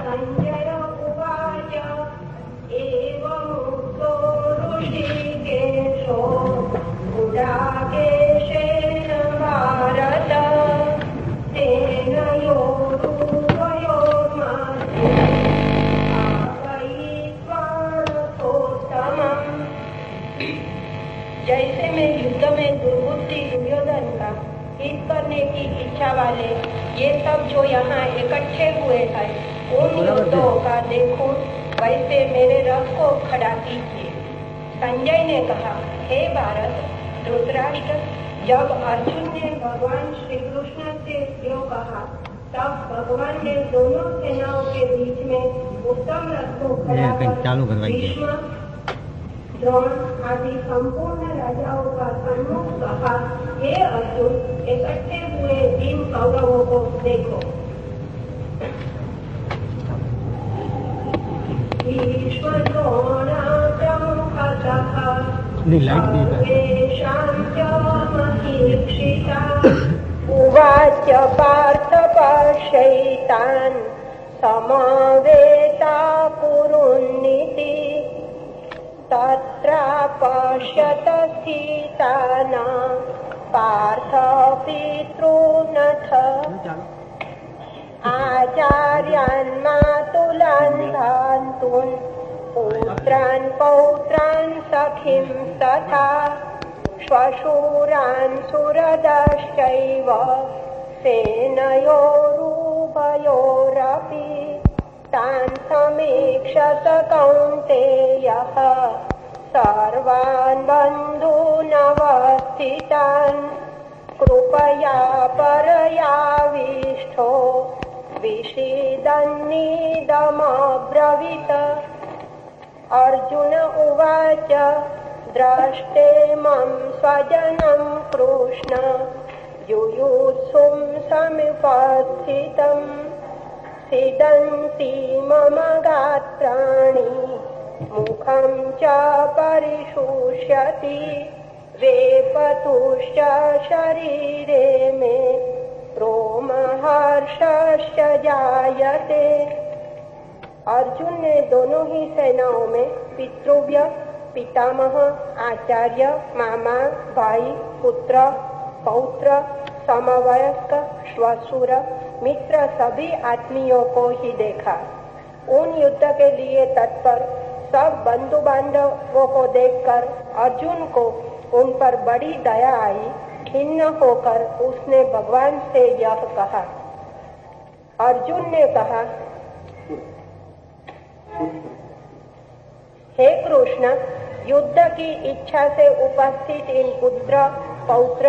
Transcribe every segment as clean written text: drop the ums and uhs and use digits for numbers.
संजय उवाच एवमुक्तो ऋषिकेशो गुडाकेशेन भारत तेन योरुभयोर्मध्ये आवयित्वार्थोत्तमम्। जैसे मैं युद्ध में दुर्बुद्धि दुर्योधन का हित करने की इच्छा वाले ये सब जो यहाँ इकट्ठे हुए हैं उन युद्धों का देखो, वैसे मेरे रथ को खड़ा कीजिए। संजय ने कहा, हे भारत धृतराष्ट्र, जब अर्जुन ने भगवान श्री कृष्ण से जो कहा तब भगवान ने दोनों सेनाओं के बीच में उत्तम रथ को खड़ा कर भीष्म, द्रोण आदि संपूर्ण राजाओं का सम्मुख कहा, हे अर्जुन, इकट्ठे हुए इन कौरवों को देखो। उवाच पार्थ पश्यैतान् समवेता कुरुन्निति तत्र पश्यत स्थितानां पार्थ पितॄनथ आचार्यान् मातुलान् भ्रातॄन् पुत्रान् पौत्रान् सखीं तथा श्वशुरान् सुहृदश्चैव सेनयोरुभयोरपि तान् समीक्षत कौन्तेयः सर्वान् बन्धूनवस्थितान् कृपया परयाविष्ठो विषीदन्निदमब्रवीत्। अर्जुन उवाच द्रष्टे मम स्वजनं कृष्ण युयुत्सुं समुपस्थितम् सीदन्ति मम गात्राणि मुखं च परिशुष्यति वेपतुश्च शरीरे मे रोमहर्षश्च जायते। अर्जुन ने दोनों ही सेनाओं में पितृव्य, पितामह, आचार्य, मामा, भाई, पुत्र, पौत्र, समवयस्क, श्वशुर, मित्र सभी आत्मीयों को ही देखा। उन युद्ध के लिए तत्पर सब बंधु बांधवों को देखकर अर्जुन को उन पर बड़ी दया आई। खिन्न होकर उसने भगवान से यह कहा। अर्जुन ने कहा, हे कृष्ण, युद्ध की इच्छा से उपस्थित इन पुत्र, पौत्र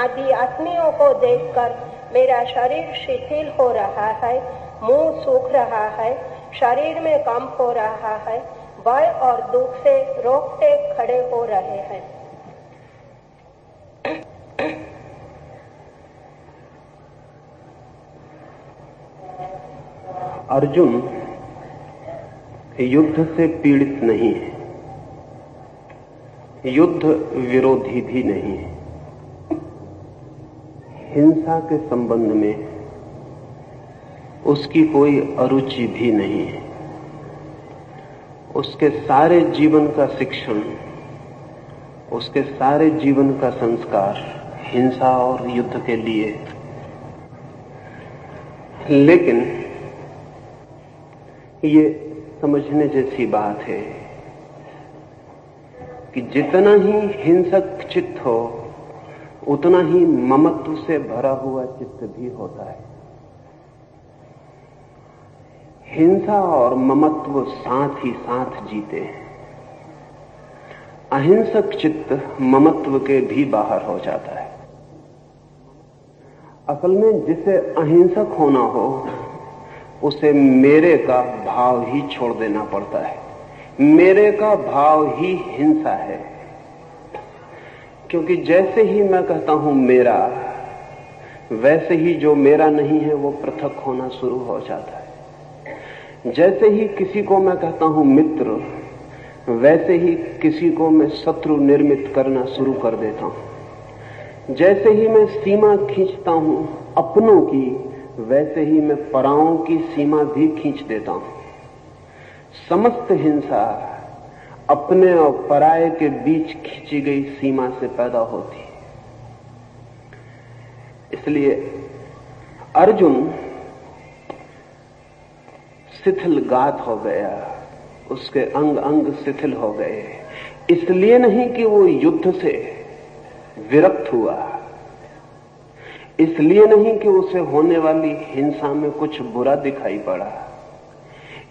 आदि आत्मियों को देखकर मेरा शरीर शिथिल हो रहा है, मुंह सूख रहा है, शरीर में कंप हो रहा है, भय और दुख से रोकते खड़े हो रहे हैं। अर्जुन युद्ध से पीड़ित नहीं है, युद्ध विरोधी भी नहीं है। हिंसा के संबंध में उसकी कोई अरुचि भी नहीं है। उसके सारे जीवन का शिक्षण, उसके सारे जीवन का संस्कार हिंसा और युद्ध के लिए। लेकिन ये समझने जैसी बात है कि जितना ही हिंसक चित्त हो उतना ही ममत्व से भरा हुआ चित्त भी होता है। हिंसा और ममत्व साथ ही साथ जीते हैं। अहिंसक चित्त ममत्व के भी बाहर हो जाता है। असल में जिसे अहिंसक होना हो उसे मेरे का भाव ही छोड़ देना पड़ता है। मेरे का भाव ही हिंसा है, क्योंकि जैसे ही मैं कहता हूं मेरा, वैसे ही जो मेरा नहीं है वो पृथक होना शुरू हो जाता है। जैसे ही किसी को मैं कहता हूं मित्र, वैसे ही किसी को मैं शत्रु निर्मित करना शुरू कर देता हूं। जैसे ही मैं सीमा खींचता हूं अपनों की, वैसे ही मैं पराओं की सीमा भी खींच देता हूं। समस्त हिंसा अपने और पराये के बीच खींची गई सीमा से पैदा होती है। इसलिए अर्जुन शिथिलगात हो गया, उसके अंग अंग शिथिल हो गए। इसलिए नहीं कि वो युद्ध से विरक्त हुआ, इसलिए नहीं कि उसे होने वाली हिंसा में कुछ बुरा दिखाई पड़ा,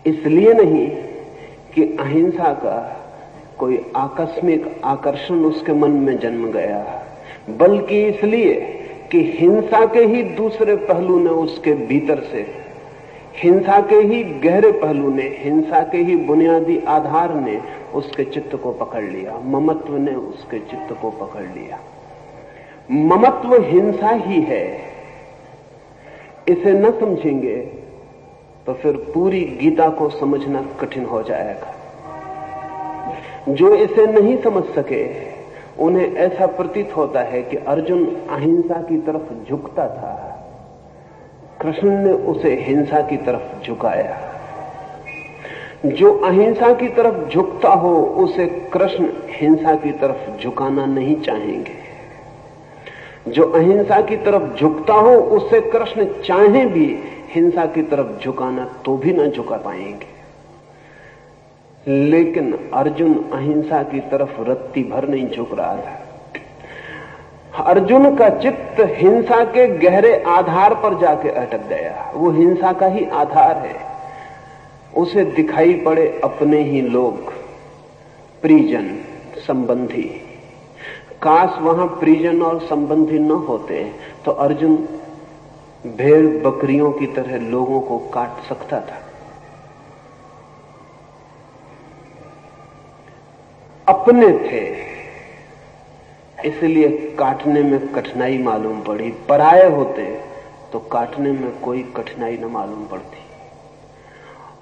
इसलिए नहीं कि अहिंसा का कोई आकस्मिक आकर्षण उसके मन में जन्म गया, बल्कि इसलिए कि हिंसा के ही दूसरे पहलू ने उसके भीतर से, हिंसा के ही गहरे पहलू ने, हिंसा के ही बुनियादी आधार ने उसके चित्त को पकड़ लिया। ममत्व ने उसके चित्त को पकड़ लिया। ममत्व हिंसा ही है। इसे न समझेंगे तो फिर पूरी गीता को समझना कठिन हो जाएगा। जो इसे नहीं समझ सके उन्हें ऐसा प्रतीत होता है कि अर्जुन अहिंसा की तरफ झुकता था, कृष्ण ने उसे हिंसा की तरफ झुकाया। जो अहिंसा की तरफ झुकता हो उसे कृष्ण हिंसा की तरफ झुकाना नहीं चाहेंगे। जो अहिंसा की तरफ झुकता हो उसे कृष्ण चाहे भी हिंसा की तरफ झुकाना तो भी न झुका पाएंगे। लेकिन अर्जुन अहिंसा की तरफ रत्ती भर नहीं झुक रहा था। अर्जुन का चित्त हिंसा के गहरे आधार पर जाके अटक गया। वो हिंसा का ही आधार है। उसे दिखाई पड़े अपने ही लोग, परिजन, संबंधी। काश वहां परिजन और संबंधी न होते तो अर्जुन भेड़ बकरियों की तरह लोगों को काट सकता था। अपने थे इसलिए काटने में कठिनाई मालूम पड़ी। पराये होते तो काटने में कोई कठिनाई न मालूम पड़ती।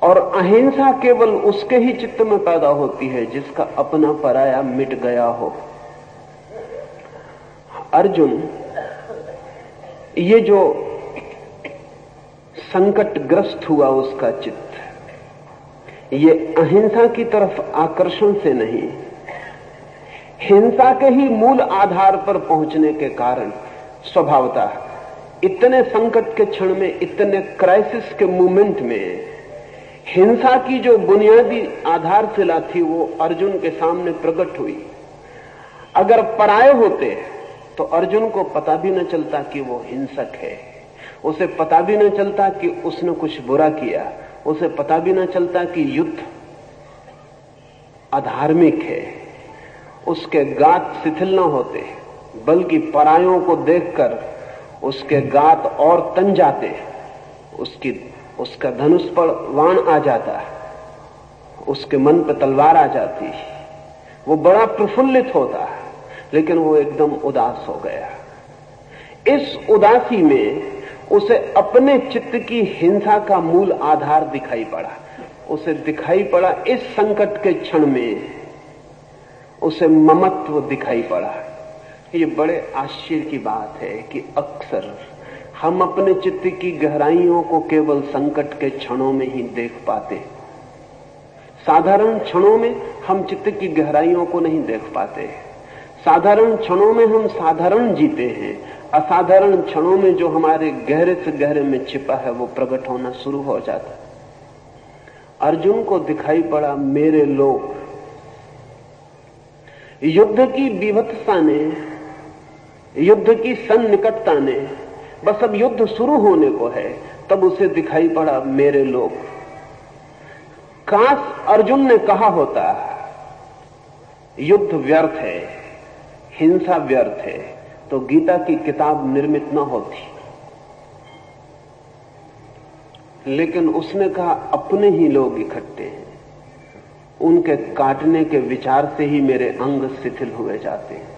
और अहिंसा केवल उसके ही चित्त में पैदा होती है जिसका अपना पराया मिट गया हो। अर्जुन ये जो संकटग्रस्त हुआ उसका चित्त, ये अहिंसा की तरफ आकर्षण से नहीं, हिंसा के ही मूल आधार पर पहुंचने के कारण स्वभावतः इतने संकट के क्षण में, इतने क्राइसिस के मोमेंट में हिंसा की जो बुनियादी आधारशिला थी वो अर्जुन के सामने प्रकट हुई। अगर पराये होते तो अर्जुन को पता भी न चलता कि वो हिंसक है, उसे पता भी न चलता कि उसने कुछ बुरा किया, उसे पता भी न चलता कि युद्ध अधार्मिक है। उसके गात शिथिल न होते, बल्कि परायों को देखकर उसके गात और तन जाते, उसका धनुष पर वाण आ जाता, उसके मन पर तलवार आ जाती, वो बड़ा प्रफुल्लित होता, लेकिन वो एकदम उदास हो गया। इस उदासी में उसे अपने चित्त की हिंसा का मूल आधार दिखाई पड़ा। उसे दिखाई पड़ा इस संकट के क्षण में उसे ममत्व दिखाई पड़ा। ये बड़े आश्चर्य की बात है कि अक्सर हम अपने चित्त की गहराइयों को केवल संकट के क्षणों में ही देख पाते। साधारण क्षणों में हम चित्त की गहराइयों को नहीं देख पाते। साधारण क्षणों में हम साधारण जीते हैं। असाधारण क्षणों में जो हमारे गहरे से गहरे में छिपा है वो प्रकट होना शुरू हो जाता है। अर्जुन को दिखाई पड़ा मेरे लोग। युद्ध की विभत्सता ने, युद्ध की सन्निकटता ने, बस अब युद्ध शुरू होने को है, तब उसे दिखाई पड़ा मेरे लोग। काश अर्जुन ने कहा होता युद्ध व्यर्थ है, हिंसा व्यर्थ है, तो गीता की किताब निर्मित न होती। लेकिन उसने कहा अपने ही लोग इकट्ठे हैं, उनके काटने के विचार से ही मेरे अंग शिथिल हुए जाते हैं।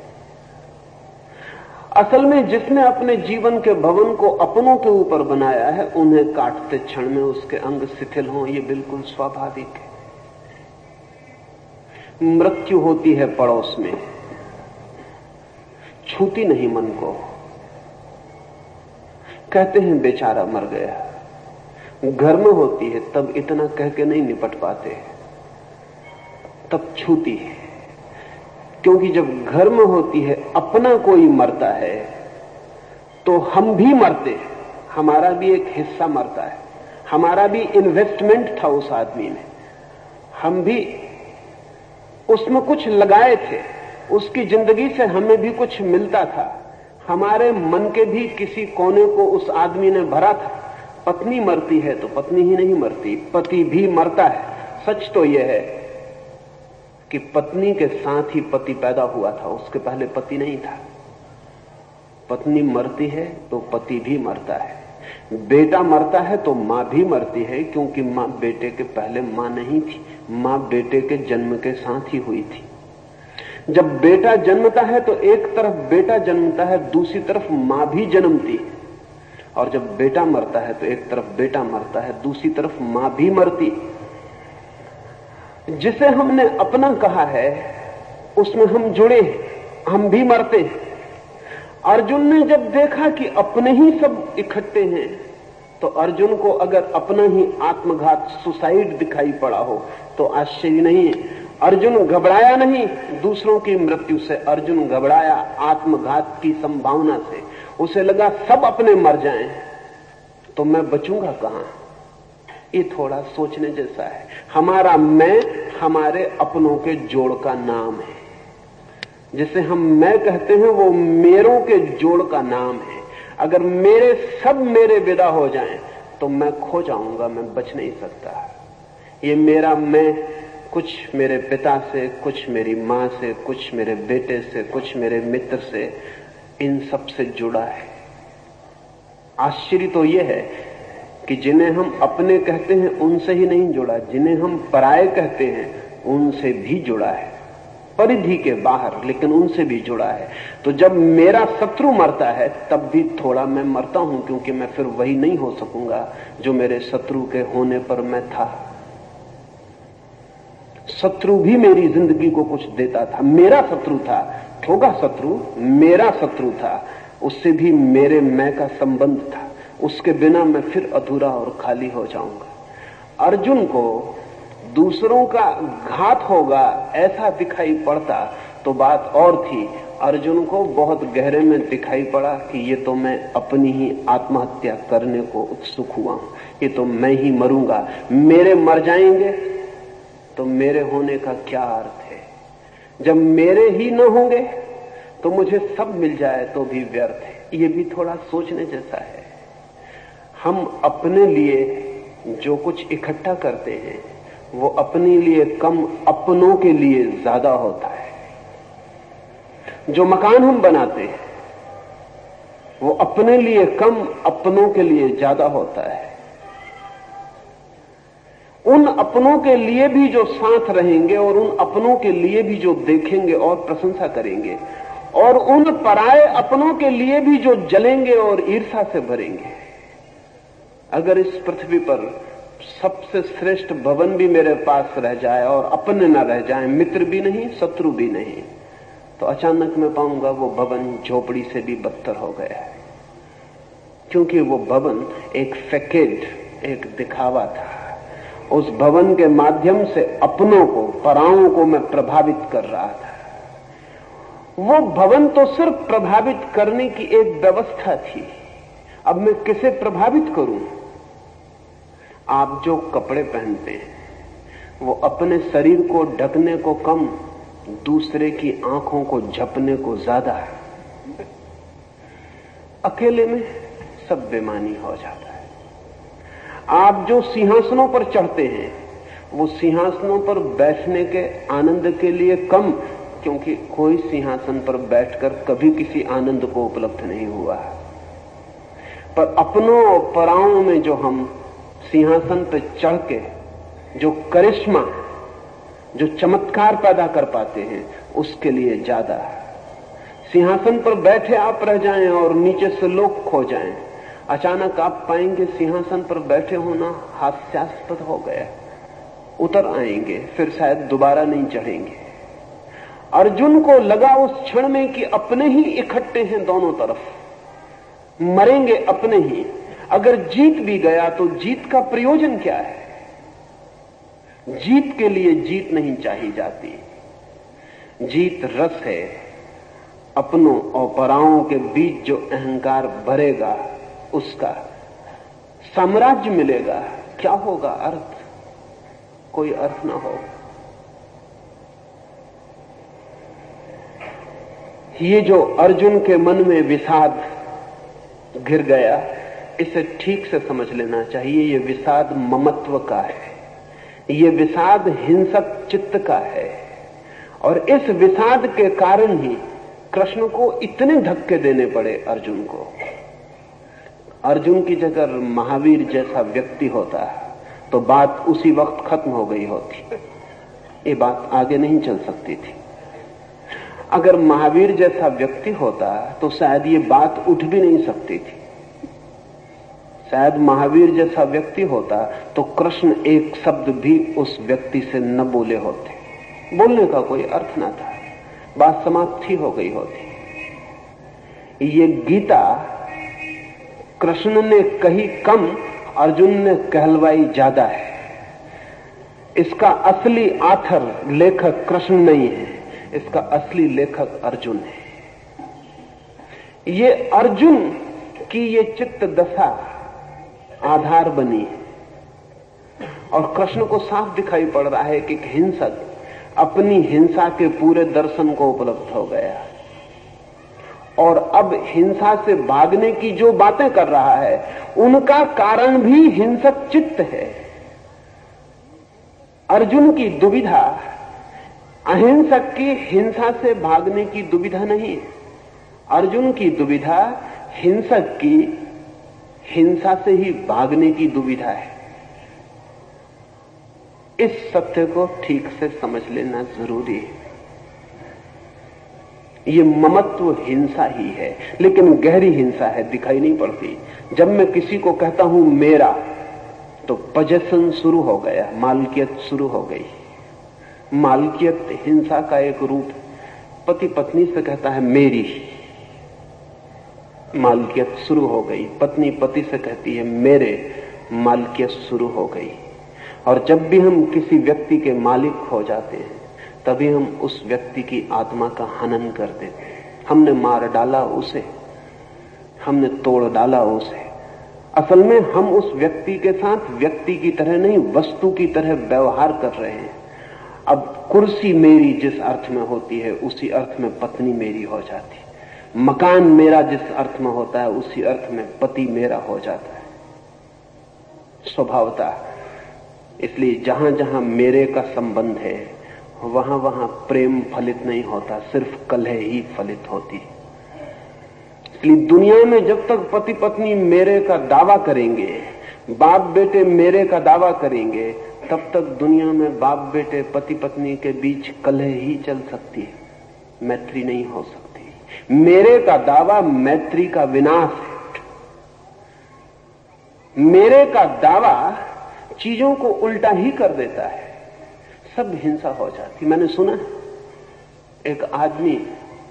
असल में जिसने अपने जीवन के भवन को अपनों के ऊपर बनाया है, उन्हें काटते क्षण में उसके अंग शिथिल हों, ये बिल्कुल स्वाभाविक है। मृत्यु होती है पड़ोस में, छूती नहीं मन को। कहते हैं बेचारा मर गया। घर में होती है तब इतना कह के नहीं निपट पाते, तब छूती है। क्योंकि जब घर में होती है, अपना कोई मरता है तो हम भी मरते हैं, हमारा भी एक हिस्सा मरता है, हमारा भी इन्वेस्टमेंट था उस आदमी में, हम भी उसमें कुछ लगाए थे, उसकी जिंदगी से हमें भी कुछ मिलता था, हमारे मन के भी किसी कोने को उस आदमी ने भरा था। पत्नी मरती है तो पत्नी ही नहीं मरती, पति भी मरता है। सच तो यह है कि पत्नी के साथ ही पति पैदा हुआ था, उसके पहले पति नहीं था। पत्नी मरती है तो पति भी मरता है, बेटा मरता है तो मां भी मरती है, क्योंकि मां बेटे के पहले मां नहीं थी, मां बेटे के जन्म के साथ ही हुई थी। जब बेटा जन्मता है तो एक तरफ बेटा जन्मता है, दूसरी तरफ मां भी जन्मती है, और जब बेटा मरता है तो एक तरफ बेटा मरता है, दूसरी तरफ मां भी मरती। जिसे हमने अपना कहा है उसमें हम जुड़े, हम भी मरते। अर्जुन ने जब देखा कि अपने ही सब इकट्ठे हैं, तो अर्जुन को अगर अपना ही आत्मघात, सुसाइड दिखाई पड़ा हो तो आश्चर्य नहीं है। अर्जुन घबराया नहीं दूसरों की मृत्यु से, अर्जुन घबराया आत्मघात की संभावना से। उसे लगा सब अपने मर जाएं तो मैं बचूंगा कहां। ये थोड़ा सोचने जैसा है। हमारा मैं हमारे अपनों के जोड़ का नाम है। जिसे हम मैं कहते हैं वो मेरों के जोड़ का नाम है। अगर मेरे विदा हो जाएं तो मैं खो जाऊंगा, मैं बच नहीं सकता। ये मेरा मैं कुछ मेरे पिता से, कुछ मेरी मां से, कुछ मेरे बेटे से, कुछ मेरे मित्र से, इन सब से जुड़ा है। आश्चर्य तो यह है कि जिन्हें हम अपने कहते हैं उनसे ही नहीं जुड़ा, जिन्हें हम पराये कहते हैं उनसे भी जुड़ा है, परिधि के बाहर, लेकिन उनसे भी जुड़ा है। तो जब मेरा शत्रु मरता है तब भी थोड़ा मैं मरता हूं, क्योंकि मैं फिर वही नहीं हो सकूंगा जो मेरे शत्रु के होने पर मैं था। शत्रु भी मेरी जिंदगी को कुछ देता था, मेरा शत्रु था, होगा शत्रु, मेरा शत्रु था, उससे भी मेरे मैं का संबंध था। उसके बिना मैं फिर अधूरा और खाली हो जाऊंगा। अर्जुन को दूसरों का घात होगा ऐसा दिखाई पड़ता तो बात और थी। अर्जुन को बहुत गहरे में दिखाई पड़ा कि ये तो मैं अपनी ही आत्महत्या करने को उत्सुक हुआ हूं, ये तो मैं ही मरूंगा। मेरे मर जाएंगे तो मेरे होने का क्या अर्थ है? जब मेरे ही न होंगे तो मुझे सब मिल जाए तो भी व्यर्थ है। ये भी थोड़ा सोचने जैसा है। हम अपने लिए जो कुछ इकट्ठा करते हैं वो अपने लिए कम, अपनों के लिए ज्यादा होता है। जो मकान हम बनाते हैं वो अपने लिए कम, अपनों के लिए ज्यादा होता है। उन अपनों के लिए भी जो साथ रहेंगे और उन अपनों के लिए भी जो देखेंगे और प्रशंसा करेंगे, और उन पराये अपनों के लिए भी जो जलेंगे और ईर्ष्या से भरेंगे। अगर इस पृथ्वी पर सबसे श्रेष्ठ भवन भी मेरे पास रह जाए और अपने न रह जाए, मित्र भी नहीं, शत्रु भी नहीं, तो अचानक मैं पाऊंगा वो भवन झोपड़ी से भी बदतर हो गया है। क्योंकि वो भवन एक फैकेड, एक दिखावा था। उस भवन के माध्यम से अपनों को, पराओं को मैं प्रभावित कर रहा था। वो भवन तो सिर्फ प्रभावित करने की एक व्यवस्था थी। अब मैं किसे प्रभावित करूं? आप जो कपड़े पहनते हैं वो अपने शरीर को ढकने को कम, दूसरे की आंखों को झपने को ज्यादा है। अकेले में सब बेमानी हो जाता है। आप जो सिंहासनों पर चढ़ते हैं वो सिंहासनों पर बैठने के आनंद के लिए कम, क्योंकि कोई सिंहासन पर बैठकर कभी किसी आनंद को उपलब्ध नहीं हुआ। पर अपनों और पराओं में जो हम सिंहासन पर चढ़ के जो करिश्मा, जो चमत्कार पैदा कर पाते हैं, उसके लिए ज्यादा। सिंहासन पर बैठे आप रह जाएं और नीचे से लोग खो जाएं। अचानक आप पाएंगे सिंहासन पर बैठे होना हास्यास्पद हो गया, उतर आएंगे, फिर शायद दोबारा नहीं चढ़ेंगे। अर्जुन को लगा उस क्षण में कि अपने ही इकट्ठे हैं दोनों तरफ, मरेंगे अपने ही। अगर जीत भी गया तो जीत का प्रयोजन क्या है? जीत के लिए जीत नहीं चाहिए जाती। जीत रस है, अपनों और पराओं के बीच जो अहंकार भरेगा उसका साम्राज्य मिलेगा। क्या होगा अर्थ? कोई अर्थ ना हो। ये जो अर्जुन के मन में विषाद घिर गया, इसे ठीक से समझ लेना चाहिए। ये विषाद ममत्व का है, ये विषाद हिंसक चित्त का है। और इस विषाद के कारण ही कृष्ण को इतने धक्के देने पड़े अर्जुन को। अर्जुन की जगह महावीर जैसा व्यक्ति होता तो बात उसी वक्त खत्म हो गई होती, ये बात आगे नहीं चल सकती थी। अगर महावीर जैसा व्यक्ति होता तो शायद ये बात उठ भी नहीं सकती थी। शायद महावीर जैसा व्यक्ति होता तो कृष्ण एक शब्द भी उस व्यक्ति से न बोले होते, बोलने का कोई अर्थ ना था, बात समाप्ति हो गई होती। ये गीता कृष्ण ने कही कम, अर्जुन ने कहलवाई ज्यादा है। इसका असली आथर लेखक कृष्ण नहीं है, इसका असली लेखक अर्जुन है। ये अर्जुन की ये चित्त दशा आधार बनी और कृष्ण को साफ दिखाई पड़ रहा है कि हिंसक अपनी हिंसा के पूरे दर्शन को उपलब्ध हो गया और अब हिंसा से भागने की जो बातें कर रहा है उनका कारण भी हिंसक चित्त है। अर्जुन की दुविधा अहिंसक की हिंसा से भागने की दुविधा नहीं, अर्जुन की दुविधा हिंसक की हिंसा से ही भागने की दुविधा है। इस सत्य को ठीक से समझ लेना जरूरी है। ये ममत्व हिंसा ही है, लेकिन गहरी हिंसा है, दिखाई नहीं पड़ती। जब मैं किसी को कहता हूं मेरा, तो पजेशन शुरू हो गया, मालकियत शुरू हो गई। मालकियत हिंसा का एक रूप। पति पत्नी से कहता है मेरी, मालकियत शुरू हो गई। पत्नी पति से कहती है मेरे, मालकियत शुरू हो गई। और जब भी हम किसी व्यक्ति के मालिक हो जाते हैं तभी हम उस व्यक्ति की आत्मा का हनन कर देते हैं। हमने मार डाला उसे, हमने तोड़ डाला उसे। असल में हम उस व्यक्ति के साथ व्यक्ति की तरह नहीं, वस्तु की तरह व्यवहार कर रहे हैं। अब कुर्सी मेरी जिस अर्थ में होती है उसी अर्थ में पत्नी मेरी हो जाती है। मकान मेरा जिस अर्थ में होता है उसी अर्थ में पति मेरा हो जाता है स्वभावतः। इसलिए जहां जहां मेरे का संबंध है वहां वहां प्रेम फलित नहीं होता, सिर्फ कलह ही फलित होती है। इसलिए दुनिया में जब तक पति पत्नी मेरे का दावा करेंगे, बाप बेटे मेरे का दावा करेंगे, तब तक दुनिया में बाप बेटे पति पत्नी के बीच कलह ही चल सकती है, मैत्री नहीं हो सकती। मेरे का दावा मैत्री का विनाश है। मेरे का दावा चीजों को उल्टा ही कर देता है, सब हिंसा हो जाती। मैंने सुना एक आदमी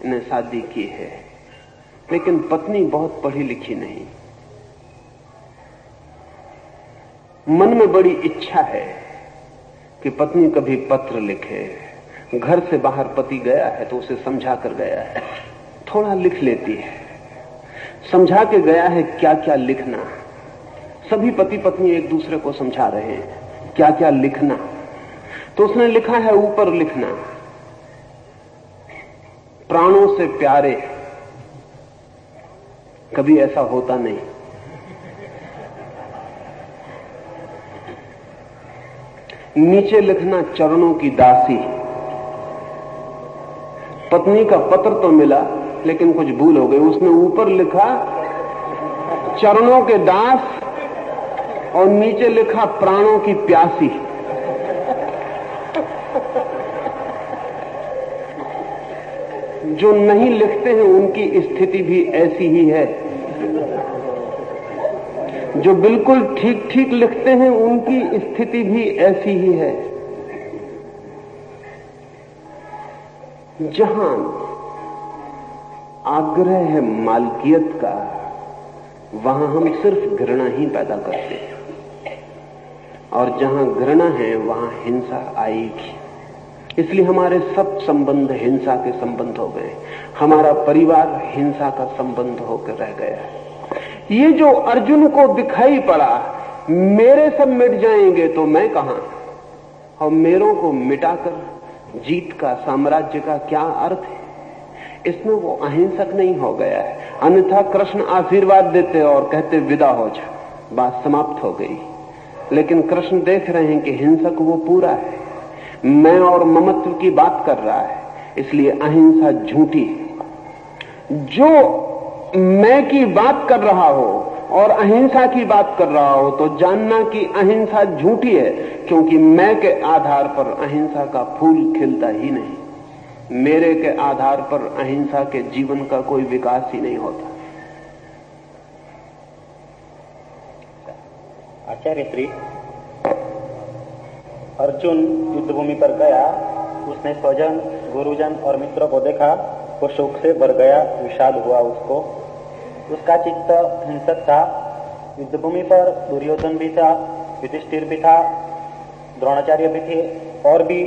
ने शादी की है लेकिन पत्नी बहुत पढ़ी लिखी नहीं। मन में बड़ी इच्छा है कि पत्नी कभी पत्र लिखे। घर से बाहर पति गया है तो उसे समझा कर गया है, थोड़ा लिख लेती है। समझा के गया है क्या क्या लिखना। सभी पति पत्नी एक दूसरे को समझा रहे हैं क्या क्या लिखना। तो उसने लिखा है ऊपर लिखना, प्राणों से प्यारे। कभी ऐसा होता नहीं। नीचे लिखना चरणों की दासी। पत्नी का पत्र तो मिला लेकिन कुछ भूल हो गई। उसने ऊपर लिखा चरणों के दास और नीचे लिखा प्राणों की प्यासी। जो नहीं लिखते हैं उनकी स्थिति भी ऐसी ही है, जो बिल्कुल ठीक ठीक लिखते हैं उनकी स्थिति भी ऐसी ही है। जहां आग्रह है मालकियत का, वहां हम सिर्फ घृणा ही पैदा करते हैं, और जहां घृणा है वहां हिंसा आएगी। इसलिए हमारे सब संबंध हिंसा के संबंध हो गए। हमारा परिवार हिंसा का संबंध होकर रह गया। ये जो अर्जुन को दिखाई पड़ा, मेरे सब मिट जाएंगे तो मैं कहां, और मेरों को मिटाकर जीत का, साम्राज्य का क्या अर्थ है? इसमें वो अहिंसक नहीं हो गया है। अन्यथा कृष्ण आशीर्वाद देते और कहते विदा हो जा, बात समाप्त हो गई। लेकिन कृष्ण देख रहे हैं कि हिंसक वो पूरा है, मैं और ममत्व की बात कर रहा है, इसलिए अहिंसा झूठी है। जो मैं की बात कर रहा हो और अहिंसा की बात कर रहा हो तो जानना कि अहिंसा झूठी है, क्योंकि मैं के आधार पर अहिंसा का फूल खिलता ही नहीं। मेरे के आधार पर अहिंसा के जीवन का कोई विकास ही नहीं होता। आचार्य श्री, अर्जुन युद्धभूमि पर गया, उसने स्वजन, गुरुजन और मित्रों को देखा, वो शोक से भर गया, विषाद हुआ उसको। उसका चित्त हिंसक था। युद्धभूमि पर दुर्योधन भी था, युधिष्ठिर भी था, द्रोणाचार्य भी थे, और भी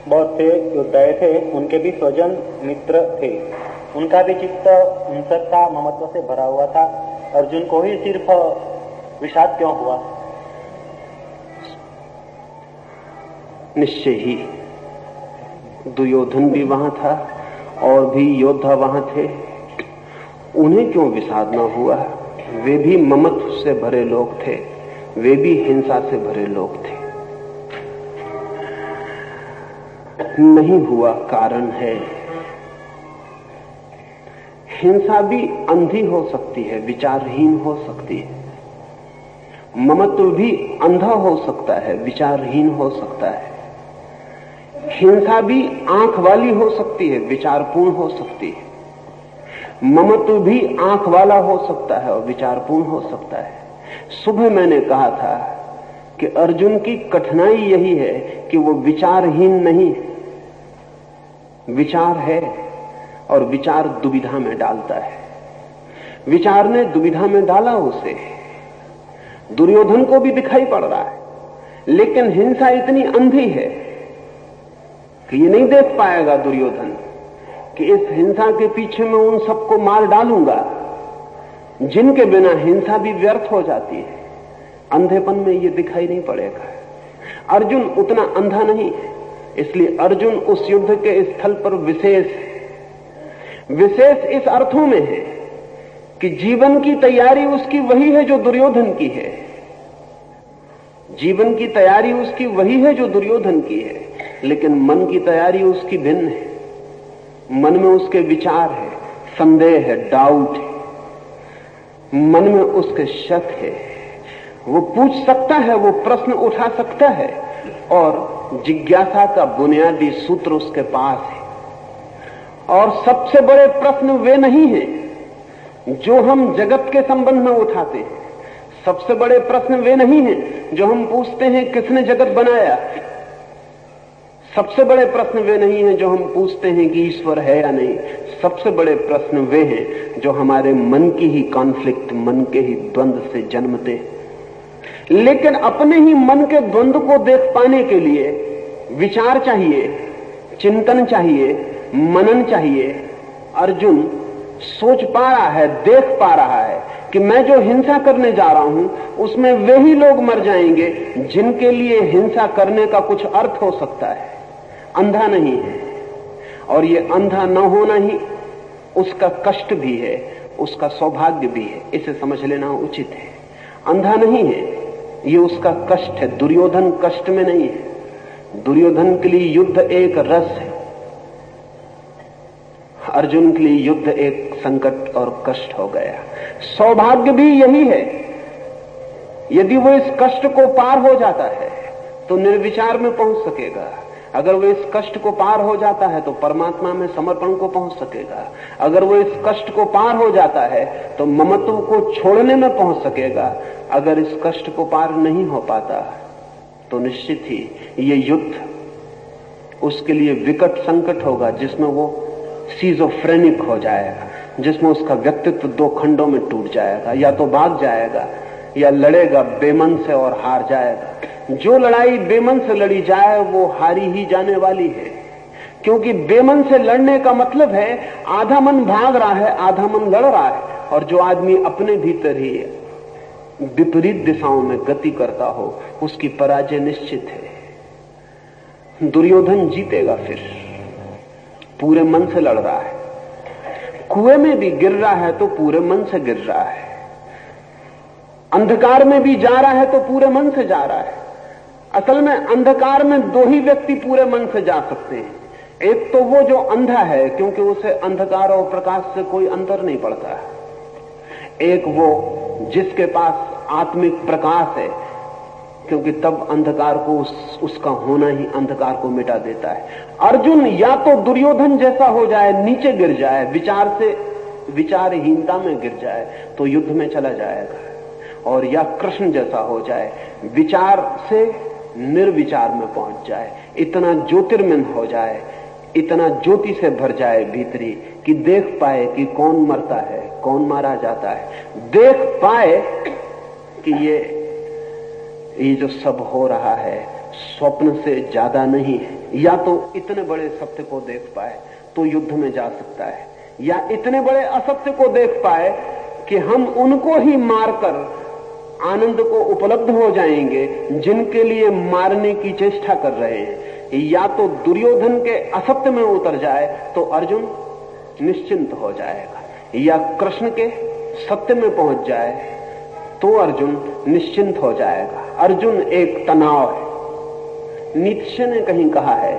बहुत से योद्धाए थे, उनके भी स्वजन मित्र थे। उनका भी चित्त हिंसक था, ममत्व से भरा हुआ था। अर्जुन को ही सिर्फ विषाद क्यों हुआ? निश्चय ही दुर्योधन भी वहां था और भी योद्धा वहां थे, उन्हें क्यों विषाद न हुआ? वे भी ममत्व से भरे लोग थे, वे भी हिंसा से भरे लोग थे। नहीं हुआ कारण है, हिंसा भी अंधी हो सकती है, विचारहीन हो सकती है। ममत्व भी अंधा हो सकता है, विचारहीन हो सकता है। हिंसा भी आंख वाली हो सकती है, विचारपूर्ण हो सकती है। ममत्व भी आंख वाला हो सकता है और विचारपूर्ण हो सकता है। सुबह मैंने कहा था कि अर्जुन की कठिनाई यही है कि वो विचारहीन नहीं, विचार है और विचार दुविधा में डालता है। विचार ने दुविधा में डाला उसे। दुर्योधन को भी दिखाई पड़ रहा है, लेकिन हिंसा इतनी अंधी है कि ये नहीं देख पाएगा दुर्योधन कि इस हिंसा के पीछे मैं उन सबको मार डालूंगा जिनके बिना हिंसा भी व्यर्थ हो जाती है। अंधेपन में ये दिखाई नहीं पड़ेगा। अर्जुन उतना अंधा नहीं है, इसलिए अर्जुन उस युद्ध के स्थल पर विशेष इस अर्थों में है कि जीवन की तैयारी उसकी वही है जो दुर्योधन की है। जीवन की तैयारी उसकी वही है जो दुर्योधन की है, लेकिन मन की तैयारी उसकी भिन्न है। मन में उसके विचार है, संदेह है, डाउट है, मन में उसके शक है। वो पूछ सकता है, वो प्रश्न उठा सकता है, और जिज्ञासा का बुनियादी सूत्र उसके पास है। और सबसे बड़े प्रश्न वे नहीं हैं जो हम जगत के संबंध में उठाते हैं। सबसे बड़े प्रश्न वे नहीं हैं जो हम पूछते हैं किसने जगत बनाया। सबसे बड़े प्रश्न वे नहीं हैं जो हम पूछते हैं कि ईश्वर है या नहीं। सबसे बड़े प्रश्न वे हैं जो हमारे मन की ही कॉन्फ्लिक्ट, मन के ही द्वंद्व से जन्मते। लेकिन अपने ही मन के द्वंद्व को देख पाने के लिए विचार चाहिए, चिंतन चाहिए, मनन चाहिए। अर्जुन सोच पा रहा है, देख पा रहा है कि मैं जो हिंसा करने जा रहा हूं उसमें वे ही लोग मर जाएंगे जिनके लिए हिंसा करने का कुछ अर्थ हो सकता है। अंधा नहीं है, और ये अंधा न होना ही उसका कष्ट भी है, उसका सौभाग्य भी है। इसे समझ लेना उचित है। अंधा नहीं है, ये उसका कष्ट है। दुर्योधन कष्ट में नहीं है। दुर्योधन के लिए युद्ध एक रस है, अर्जुन के लिए युद्ध एक संकट और कष्ट हो गया। सौभाग्य भी यही है, यदि वो इस कष्ट को पार हो जाता है तो निर्विचार में पहुंच सकेगा। अगर वो इस कष्ट को पार हो जाता है तो परमात्मा में समर्पण को पहुंच सकेगा। अगर वो इस कष्ट को पार हो जाता है तो ममत्व को छोड़ने में पहुंच सकेगा। अगर इस कष्ट को पार नहीं हो पाता तो निश्चित ही ये युद्ध उसके लिए विकट संकट होगा, जिसमें वो सीजोफ्रेनिक हो जाएगा, जिसमें उसका व्यक्तित्व दो खंडों में टूट जाएगा। या तो भाग जाएगा या लड़ेगा बेमन से और हार जाएगा। जो लड़ाई बेमन से लड़ी जाए वो हारी ही जाने वाली है, क्योंकि बेमन से लड़ने का मतलब है आधा मन भाग रहा है, आधा मन लड़ रहा है। और जो आदमी अपने भीतर ही विपरीत दिशाओं में गति करता हो उसकी पराजय निश्चित है। दुर्योधन जीतेगा, फिर पूरे मन से लड़ रहा है। कुएं में भी गिर रहा है तो पूरे मन से गिर रहा है, अंधकार में भी जा रहा है तो पूरे मन से जा रहा है। असल में अंधकार में दो ही व्यक्ति पूरे मन से जा सकते हैं। एक तो वो जो अंधा है, क्योंकि उसे अंधकार और प्रकाश से कोई अंतर नहीं पड़ता है। एक वो जिसके पास आत्मिक प्रकाश है, क्योंकि तब अंधकार को उसका होना ही अंधकार को मिटा देता है। अर्जुन या तो दुर्योधन जैसा हो जाए, नीचे गिर जाए, विचार से विचारहीनता में गिर जाए तो युद्ध में चला जाएगा, और या कृष्ण जैसा हो जाए, विचार से निर्विचार में पहुंच जाए, इतना ज्योतिर्मय हो जाए, इतना ज्योति से भर जाए भीतरी कि देख पाए कि कौन मरता है, कौन मारा जाता है, देख पाए कि ये जो सब हो रहा है स्वप्न से ज्यादा नहीं है। या तो इतने बड़े सत्य को देख पाए तो युद्ध में जा सकता है, या इतने बड़े असत्य को देख पाए कि हम उनको ही मारकर आनंद को उपलब्ध हो जाएंगे जिनके लिए मारने की चेष्टा कर रहे हैं। या तो दुर्योधन के असत्य में उतर जाए तो अर्जुन निश्चिंत हो जाएगा, या कृष्ण के सत्य में पहुंच जाए तो अर्जुन निश्चिंत हो जाएगा। अर्जुन एक तनाव है। नीत्शे ने कहीं कहा है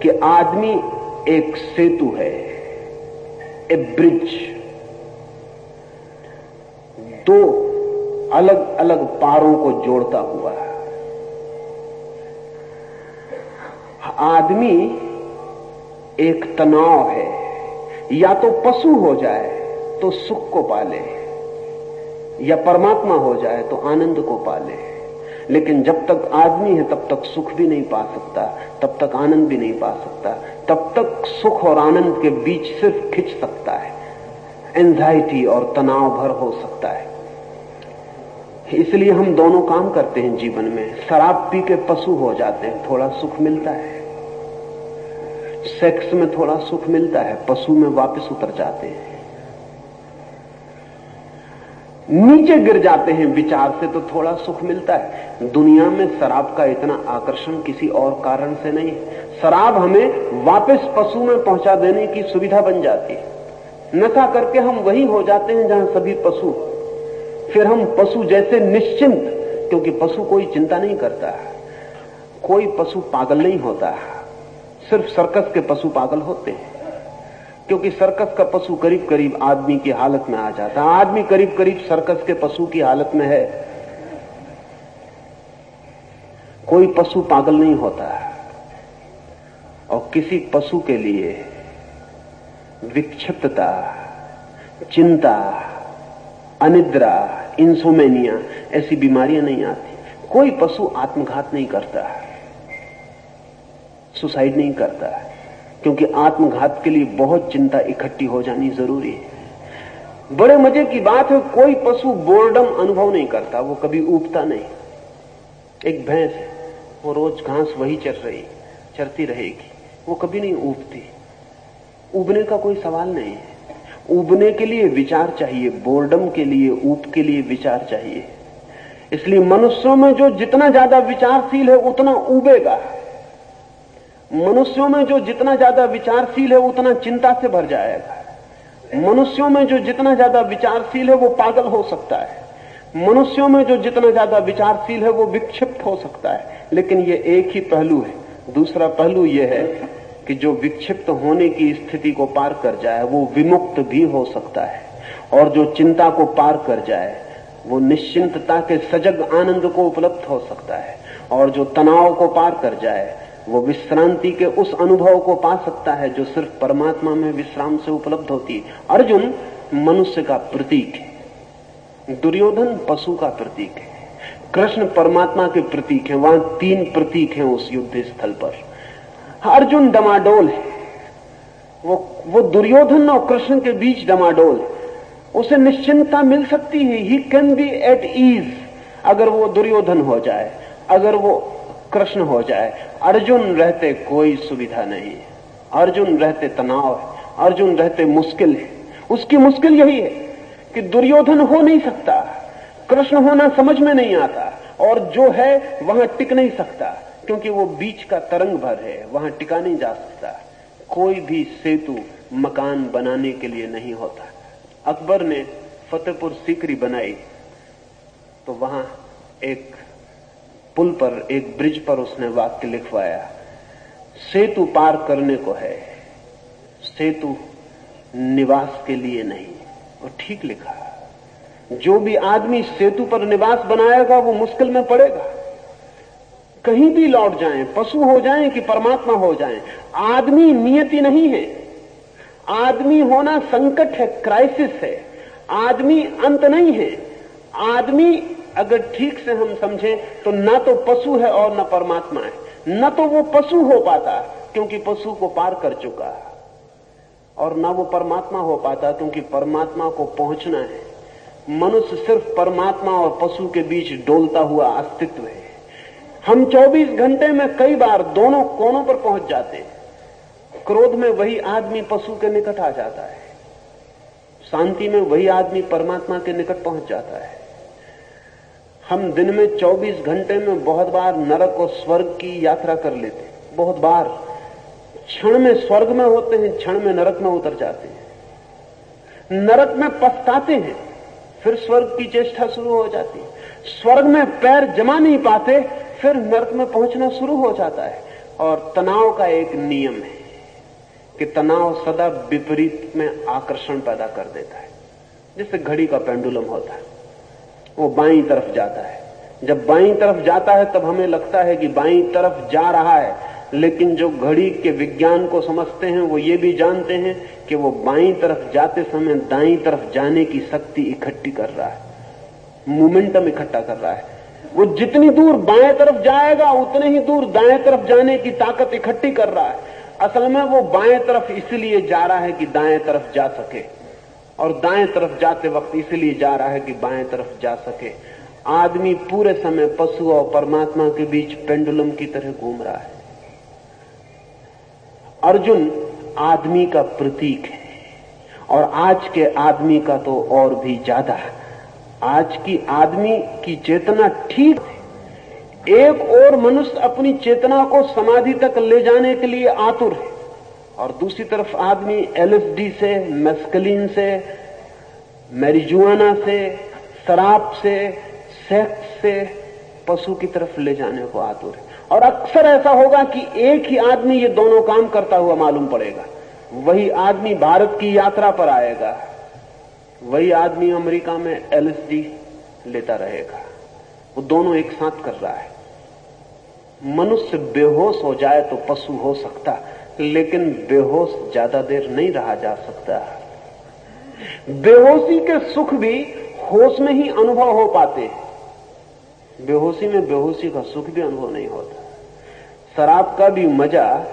कि आदमी एक सेतु है, ए ब्रिज, दो अलग अलग पारों को जोड़ता हुआ। आदमी एक तनाव है, या तो पशु हो जाए तो सुख को पाले, या परमात्मा हो जाए तो आनंद को पाले। लेकिन जब तक आदमी है तब तक सुख भी नहीं पा सकता, तब तक आनंद भी नहीं पा सकता, तब तक सुख और आनंद के बीच सिर्फ खिंच सकता है, एंजाइटी और तनाव भर हो सकता है। इसलिए हम दोनों काम करते हैं जीवन में। शराब पी के पशु हो जाते हैं, थोड़ा सुख मिलता है, सेक्स में थोड़ा सुख मिलता है, पशु में वापस उतर जाते हैं, नीचे गिर जाते हैं विचार से तो थोड़ा सुख मिलता है। दुनिया में शराब का इतना आकर्षण किसी और कारण से नहीं है। शराब हमें वापस पशु में पहुंचा देने की सुविधा बन जाती है। नशा करके हम वही हो जाते हैं जहां सभी पशु, फिर हम पशु जैसे निश्चिंत, क्योंकि पशु कोई चिंता नहीं करता, कोई पशु पागल नहीं होता, सिर्फ सर्कस के पशु पागल होते हैं, क्योंकि सर्कस का पशु करीब करीब आदमी की हालत में आ जाता है, आदमी करीब करीब सर्कस के पशु की हालत में है। कोई पशु पागल नहीं होता, और किसी पशु के लिए विक्षिप्तता, चिंता, अनिद्रा, इंसोमेनिया ऐसी बीमारियां नहीं आती। कोई पशु आत्मघात नहीं करता, सुसाइड नहीं करता, क्योंकि आत्मघात के लिए बहुत चिंता इकट्ठी हो जानी जरूरी है। बड़े मजे की बात है, कोई पशु बोर्डम अनुभव नहीं करता, वो कभी ऊबता नहीं। एक भैंस है, वो रोज घास वही चरती रहेगी, वो कभी नहीं ऊबती। ऊबने का कोई सवाल नहीं है। ऊबने के लिए विचार चाहिए, बोर्डम के लिए, ऊब के लिए विचार चाहिए। इसलिए मनुष्यों में जो जितना ज्यादा विचारशील है उतना ऊबेगा, मनुष्यों में जो जितना ज्यादा विचारशील है उतना चिंता से भर जाएगा, मनुष्यों में जो जितना ज्यादा विचारशील है वो पागल हो सकता है, मनुष्यों में जो जितना ज्यादा विचारशील है वो विक्षिप्त हो सकता है। लेकिन ये एक ही पहलू है। दूसरा पहलू ये है कि जो विक्षिप्त होने की स्थिति को पार कर जाए वो विमुक्त भी हो सकता है, और जो चिंता को पार कर जाए वो निश्चिंतता के सजग आनंद को उपलब्ध हो सकता है, और जो तनाव को पार कर जाए वो विश्रांति के उस अनुभव को पा सकता है जो सिर्फ परमात्मा में विश्राम से उपलब्ध होती है। अर्जुन मनुष्य का प्रतीक है, दुर्योधन पशु का प्रतीक है, कृष्ण परमात्मा के प्रतीक है। वहां 3 प्रतीक हैं उस युद्ध स्थल पर। अर्जुन डमाडोल है, वो दुर्योधन और कृष्ण के बीच डमाडोल है। उसे निश्चिंतता मिल सकती है, he can be at ease अगर वो दुर्योधन हो जाए, अगर वो कृष्ण हो जाए। अर्जुन रहते कोई सुविधा नहीं है, अर्जुन रहते तनाव है, अर्जुन रहते मुश्किल है। उसकी मुश्किल यही है कि दुर्योधन हो नहीं सकता, कृष्ण होना समझ में नहीं आता, और जो है वहां टिक नहीं सकता क्योंकि वो बीच का तरंग भर है, वहां टिका नहीं जा सकता। कोई भी सेतु मकान बनाने के लिए नहीं होता। अकबर ने फतेहपुर सीकरी बनाई तो वहां एक पुल पर, एक ब्रिज पर उसने वाक्य लिखवाया, सेतु पार करने को है, सेतु निवास के लिए नहीं। और ठीक लिखा। जो भी आदमी सेतु पर निवास बनाएगा वो मुश्किल में पड़ेगा। कहीं भी लौट जाएं, पशु हो जाएं कि परमात्मा हो जाएं, आदमी नियति नहीं है। आदमी होना संकट है, क्राइसिस है। आदमी अंत नहीं है। आदमी अगर ठीक से हम समझें तो ना तो पशु है और ना परमात्मा है। न तो वो पशु हो पाता क्योंकि पशु को पार कर चुका, और ना वो परमात्मा हो पाता क्योंकि परमात्मा को पहुंचना है। मनुष्य सिर्फ परमात्मा और पशु के बीच डोलता हुआ अस्तित्व है। हम 24 घंटे में कई बार दोनों कोनों पर पहुंच जाते हैं। क्रोध में वही आदमी पशु के निकट आ जाता है, शांति में वही आदमी परमात्मा के निकट पहुंच जाता है। हम दिन में 24 घंटे में बहुत बार नरक और स्वर्ग की यात्रा कर लेते हैं। बहुत बार क्षण में स्वर्ग में होते हैं, क्षण में नरक में उतर जाते हैं। नरक में पछताते हैं, फिर स्वर्ग की चेष्टा शुरू हो जाती है। स्वर्ग में पैर जमा नहीं पाते, फिर नरक में पहुंचना शुरू हो जाता है। और तनाव का एक नियम है कि तनाव सदा विपरीत में आकर्षण पैदा कर देता है। जैसे घड़ी का पेंडुलम होता है, वो बाईं तरफ जाता है। जब बाईं तरफ जाता है तब हमें लगता है कि बाईं तरफ जा रहा है, लेकिन जो घड़ी के विज्ञान को समझते हैं वो ये भी जानते हैं कि वो बाईं तरफ जाते समय दाईं तरफ जाने की शक्ति इकट्ठी कर रहा है, मोमेंटम इकट्ठा कर रहा है। वो जितनी दूर बाएं तरफ जाएगा उतने ही दूर दाएं तरफ जाने की ताकत इकट्ठी कर रहा है। असल में वो बाएं तरफ इसलिए जा रहा है कि दाएं तरफ जा सके, और दाएं तरफ जाते वक्त इसलिए जा रहा है कि बाएं तरफ जा सके। आदमी पूरे समय पशु और परमात्मा के बीच पेंडुलम की तरह घूम रहा है। अर्जुन आदमी का प्रतीक है, और आज के आदमी का तो और भी ज्यादा है। आज की आदमी की चेतना ठीक है। एक और मनुष्य अपनी चेतना को समाधि तक ले जाने के लिए आतुर है, और दूसरी तरफ आदमी एलएसडी से, मेस्कलिन से, मैरिजुआना से, शराब से, सेक्स से पशु की तरफ ले जाने को आतुर है। और अक्सर ऐसा होगा कि एक ही आदमी ये दोनों काम करता हुआ मालूम पड़ेगा। वही आदमी भारत की यात्रा पर आएगा, वही आदमी अमेरिका में एलएसडी लेता रहेगा। वो दोनों एक साथ कर रहा है। मनुष्य बेहोश हो जाए तो पशु हो सकता, लेकिन बेहोश ज्यादा देर नहीं रहा जा सकता। बेहोशी के सुख भी होश में ही अनुभव हो पाते हैं। बेहोशी में बेहोशी का सुख भी अनुभव नहीं होता। शराब का भी मजा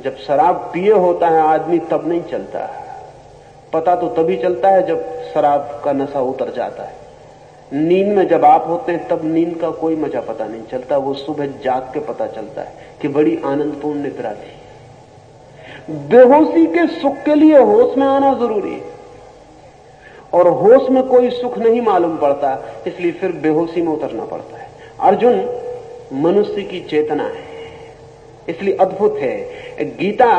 जब शराब पिए होता है आदमी तब नहीं चलता। पता तो तभी चलता है जब शराब का नशा उतर जाता है। नींद में जब आप होते हैं तब नींद का कोई मजा पता नहीं चलता। वो सुबह जाग के पता चलता है कि बड़ी आनंदपूर्ण निद्रा थी। बेहोशी के सुख के लिए होश में आना जरूरी है, और होश में कोई सुख नहीं मालूम पड़ता, इसलिए फिर बेहोशी में उतरना पड़ता है। अर्जुन मनुष्य की चेतना है, इसलिए अद्भुत है। गीता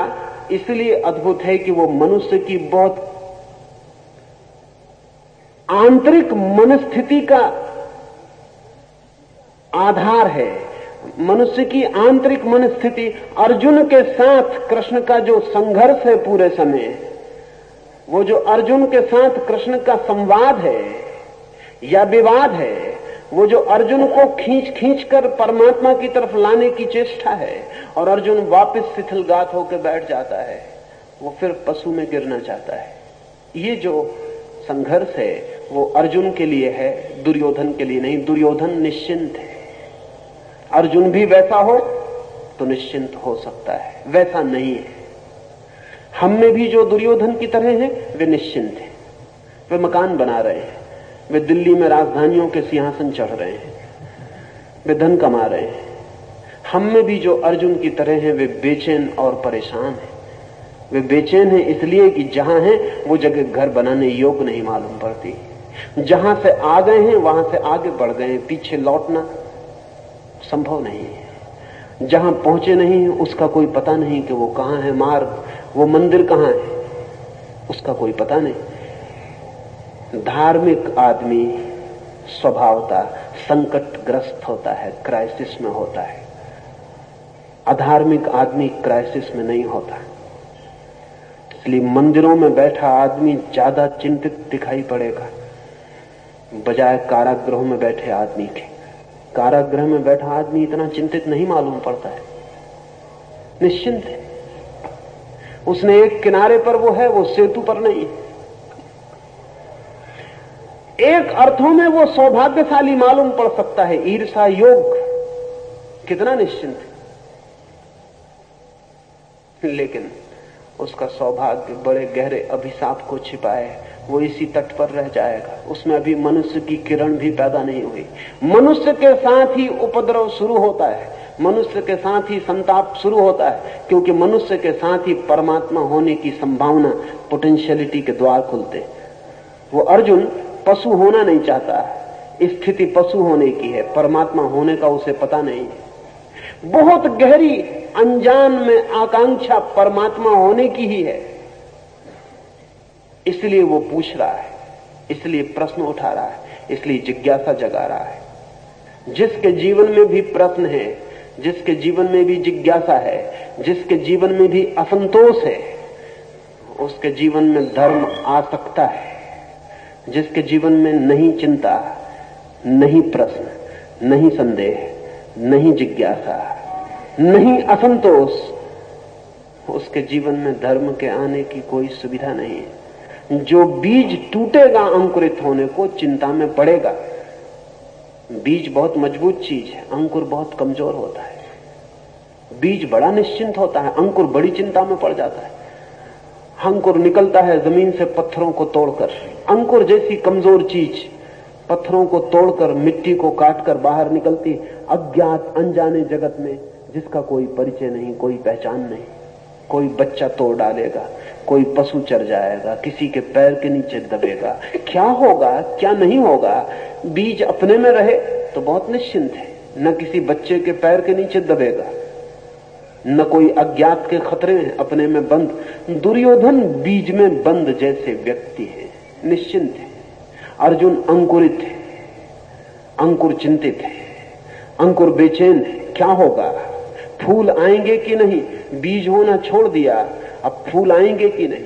इसलिए अद्भुत है कि वो मनुष्य की बहुत आंतरिक मनस्थिति का आधार है। मनुष्य की आंतरिक मनस्थिति, अर्जुन के साथ कृष्ण का जो संघर्ष है पूरे समय, वो जो अर्जुन के साथ कृष्ण का संवाद है या विवाद है, वो जो अर्जुन को खींच खींच कर परमात्मा की तरफ लाने की चेष्टा है और अर्जुन वापस शिथिलगात होकर बैठ जाता है, वो फिर पशु में गिरना चाहता है। ये जो संघर्ष है वो अर्जुन के लिए है, दुर्योधन के लिए नहीं। दुर्योधन निश्चिंत है। अर्जुन भी वैसा हो तो निश्चिंत हो सकता है, वैसा नहीं है। हम में भी जो दुर्योधन की तरह हैं वे निश्चिंत हैं, वे मकान बना रहे हैं, वे दिल्ली में राजधानियों के सिंहासन चढ़ रहे हैं, वे धन कमा रहे हैं। हम में भी जो अर्जुन की तरह हैं वे बेचैन और परेशान हैं। वे बेचैन हैं इसलिए कि जहां हैं वो जगह घर बनाने योग्य नहीं मालूम पड़ती। जहां से आ गए हैं वहां से आगे बढ़ गए हैं, पीछे लौटना संभव नहीं है। जहां पहुंचे नहीं है उसका कोई पता नहीं कि वो कहां है मार्ग, वो मंदिर कहां है उसका कोई पता नहीं। धार्मिक आदमी स्वभावता संकटग्रस्त होता है, क्राइसिस में होता है। अधार्मिक आदमी क्राइसिस में नहीं होता। इसलिए मंदिरों में बैठा आदमी ज्यादा चिंतित दिखाई पड़ेगा बजाय कारागृह में बैठे आदमी के। कारागृह में बैठा आदमी इतना चिंतित नहीं मालूम पड़ता है, निश्चिंत है। उसने एक किनारे पर वो है, वो सेतु पर नहीं है। एक अर्थों में वो सौभाग्यशाली मालूम पड़ सकता है। ईर्षा योग कितना निश्चिंत है, लेकिन उसका सौभाग्य बड़े गहरे अभिशाप को छिपाए, वो इसी तट पर रह जाएगा। उसमें अभी मनुष्य की किरण भी पैदा नहीं हुई। मनुष्य के साथ ही उपद्रव शुरू होता है, मनुष्य के साथ ही संताप शुरू होता है, क्योंकि मनुष्य के साथ ही परमात्मा होने की संभावना, पोटेंशियलिटी के द्वार खुलते। वो अर्जुन पशु होना नहीं चाहता, स्थिति पशु होने की है, परमात्मा होने का उसे पता नहीं है। बहुत गहरी अनजान में आकांक्षा परमात्मा होने की ही है। इसलिए वो पूछ रहा है, इसलिए प्रश्न उठा रहा है, इसलिए जिज्ञासा जगा रहा है। जिसके जीवन में भी प्रश्न है, जिसके जीवन में भी जिज्ञासा है, जिसके जीवन में भी असंतोष है, उसके जीवन में धर्म आ सकता है। जिसके जीवन में नहीं चिंता, नहीं प्रश्न, नहीं संदेह, नहीं जिज्ञासा, नहीं असंतोष, उसके जीवन में धर्म के आने की कोई सुविधा नहीं है। जो बीज टूटेगा अंकुरित होने को, चिंता में पड़ेगा। बीज बहुत मजबूत चीज है, अंकुर बहुत कमजोर होता है। बीज बड़ा निश्चिंत होता है, अंकुर बड़ी चिंता में पड़ जाता है। अंकुर निकलता है जमीन से पत्थरों को तोड़कर। अंकुर जैसी कमजोर चीज पत्थरों को तोड़कर, मिट्टी को काटकर बाहर निकलती अज्ञात अनजाने जगत में, जिसका कोई परिचय नहीं, कोई पहचान नहीं। कोई बच्चा तोड़ डालेगा, कोई पशु चर जाएगा, किसी के पैर के नीचे दबेगा। क्या होगा क्या नहीं होगा? बीज अपने में रहे तो बहुत निश्चिंत है, न किसी बच्चे के पैर के नीचे दबेगा, न कोई अज्ञात के खतरे हैं, अपने में बंद। दुर्योधन बीज में बंद जैसे व्यक्ति है, निश्चिंत है। अर्जुन अंकुरित है, अंकुर चिंतित है, अंकुर बेचैन है। क्या होगा? फूल आएंगे कि नहीं? बीज होना छोड़ दिया, अब फूल आएंगे कि नहीं?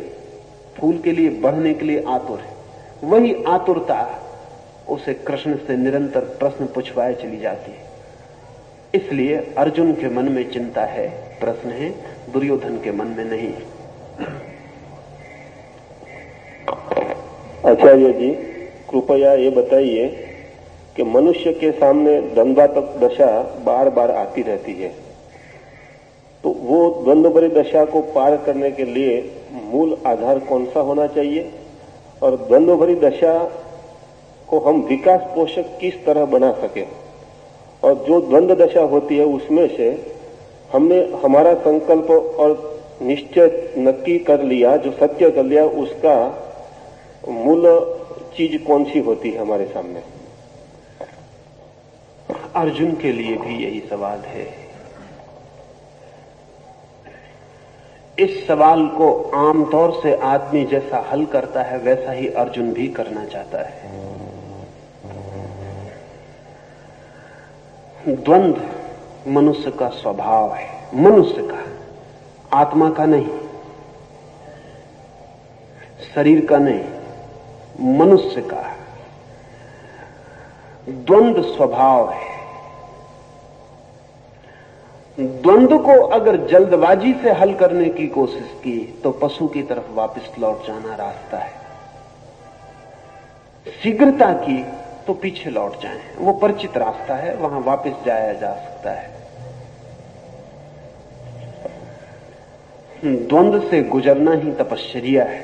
फूल के लिए बढ़ने के लिए आतुर है। वही आतुरता उसे कृष्ण से निरंतर प्रश्न पूछवाए चली जाती है। इसलिए अर्जुन के मन में चिंता है, प्रश्न है, दुर्योधन के मन में नहीं। आचार्य जी, कृपया ये बताइए कि मनुष्य के सामने द्वंद्वात्मक दशा बार बार आती रहती है, तो वो द्वंद्व भरी दशा को पार करने के लिए मूल आधार कौन सा होना चाहिए, और द्वंद्व भरी दशा को हम विकास पोषक किस तरह बना सके, और जो द्वंद्व दशा होती है उसमें से हमने हमारा संकल्प और निश्चय नक्की कर लिया, जो सत्य कर लिया, उसका मूल चीज कौन सी होती है हमारे सामने? अर्जुन के लिए भी यही सवाल है। इस सवाल को आमतौर से आदमी जैसा हल करता है वैसा ही अर्जुन भी करना चाहता है। द्वंद्व मनुष्य का स्वभाव है, मनुष्य का, आत्मा का नहीं, शरीर का नहीं, मनुष्य का। द्वंद्व स्वभाव है। द्वंद्व को अगर जल्दबाजी से हल करने की कोशिश की तो पशु की तरफ वापस लौट जाना रास्ता है। शीघ्रता की तो पीछे लौट जाएं, वो परिचित रास्ता है, वहां वापस जाया जा सकता है। द्वंद्व से गुजरना ही तपश्चर्या है।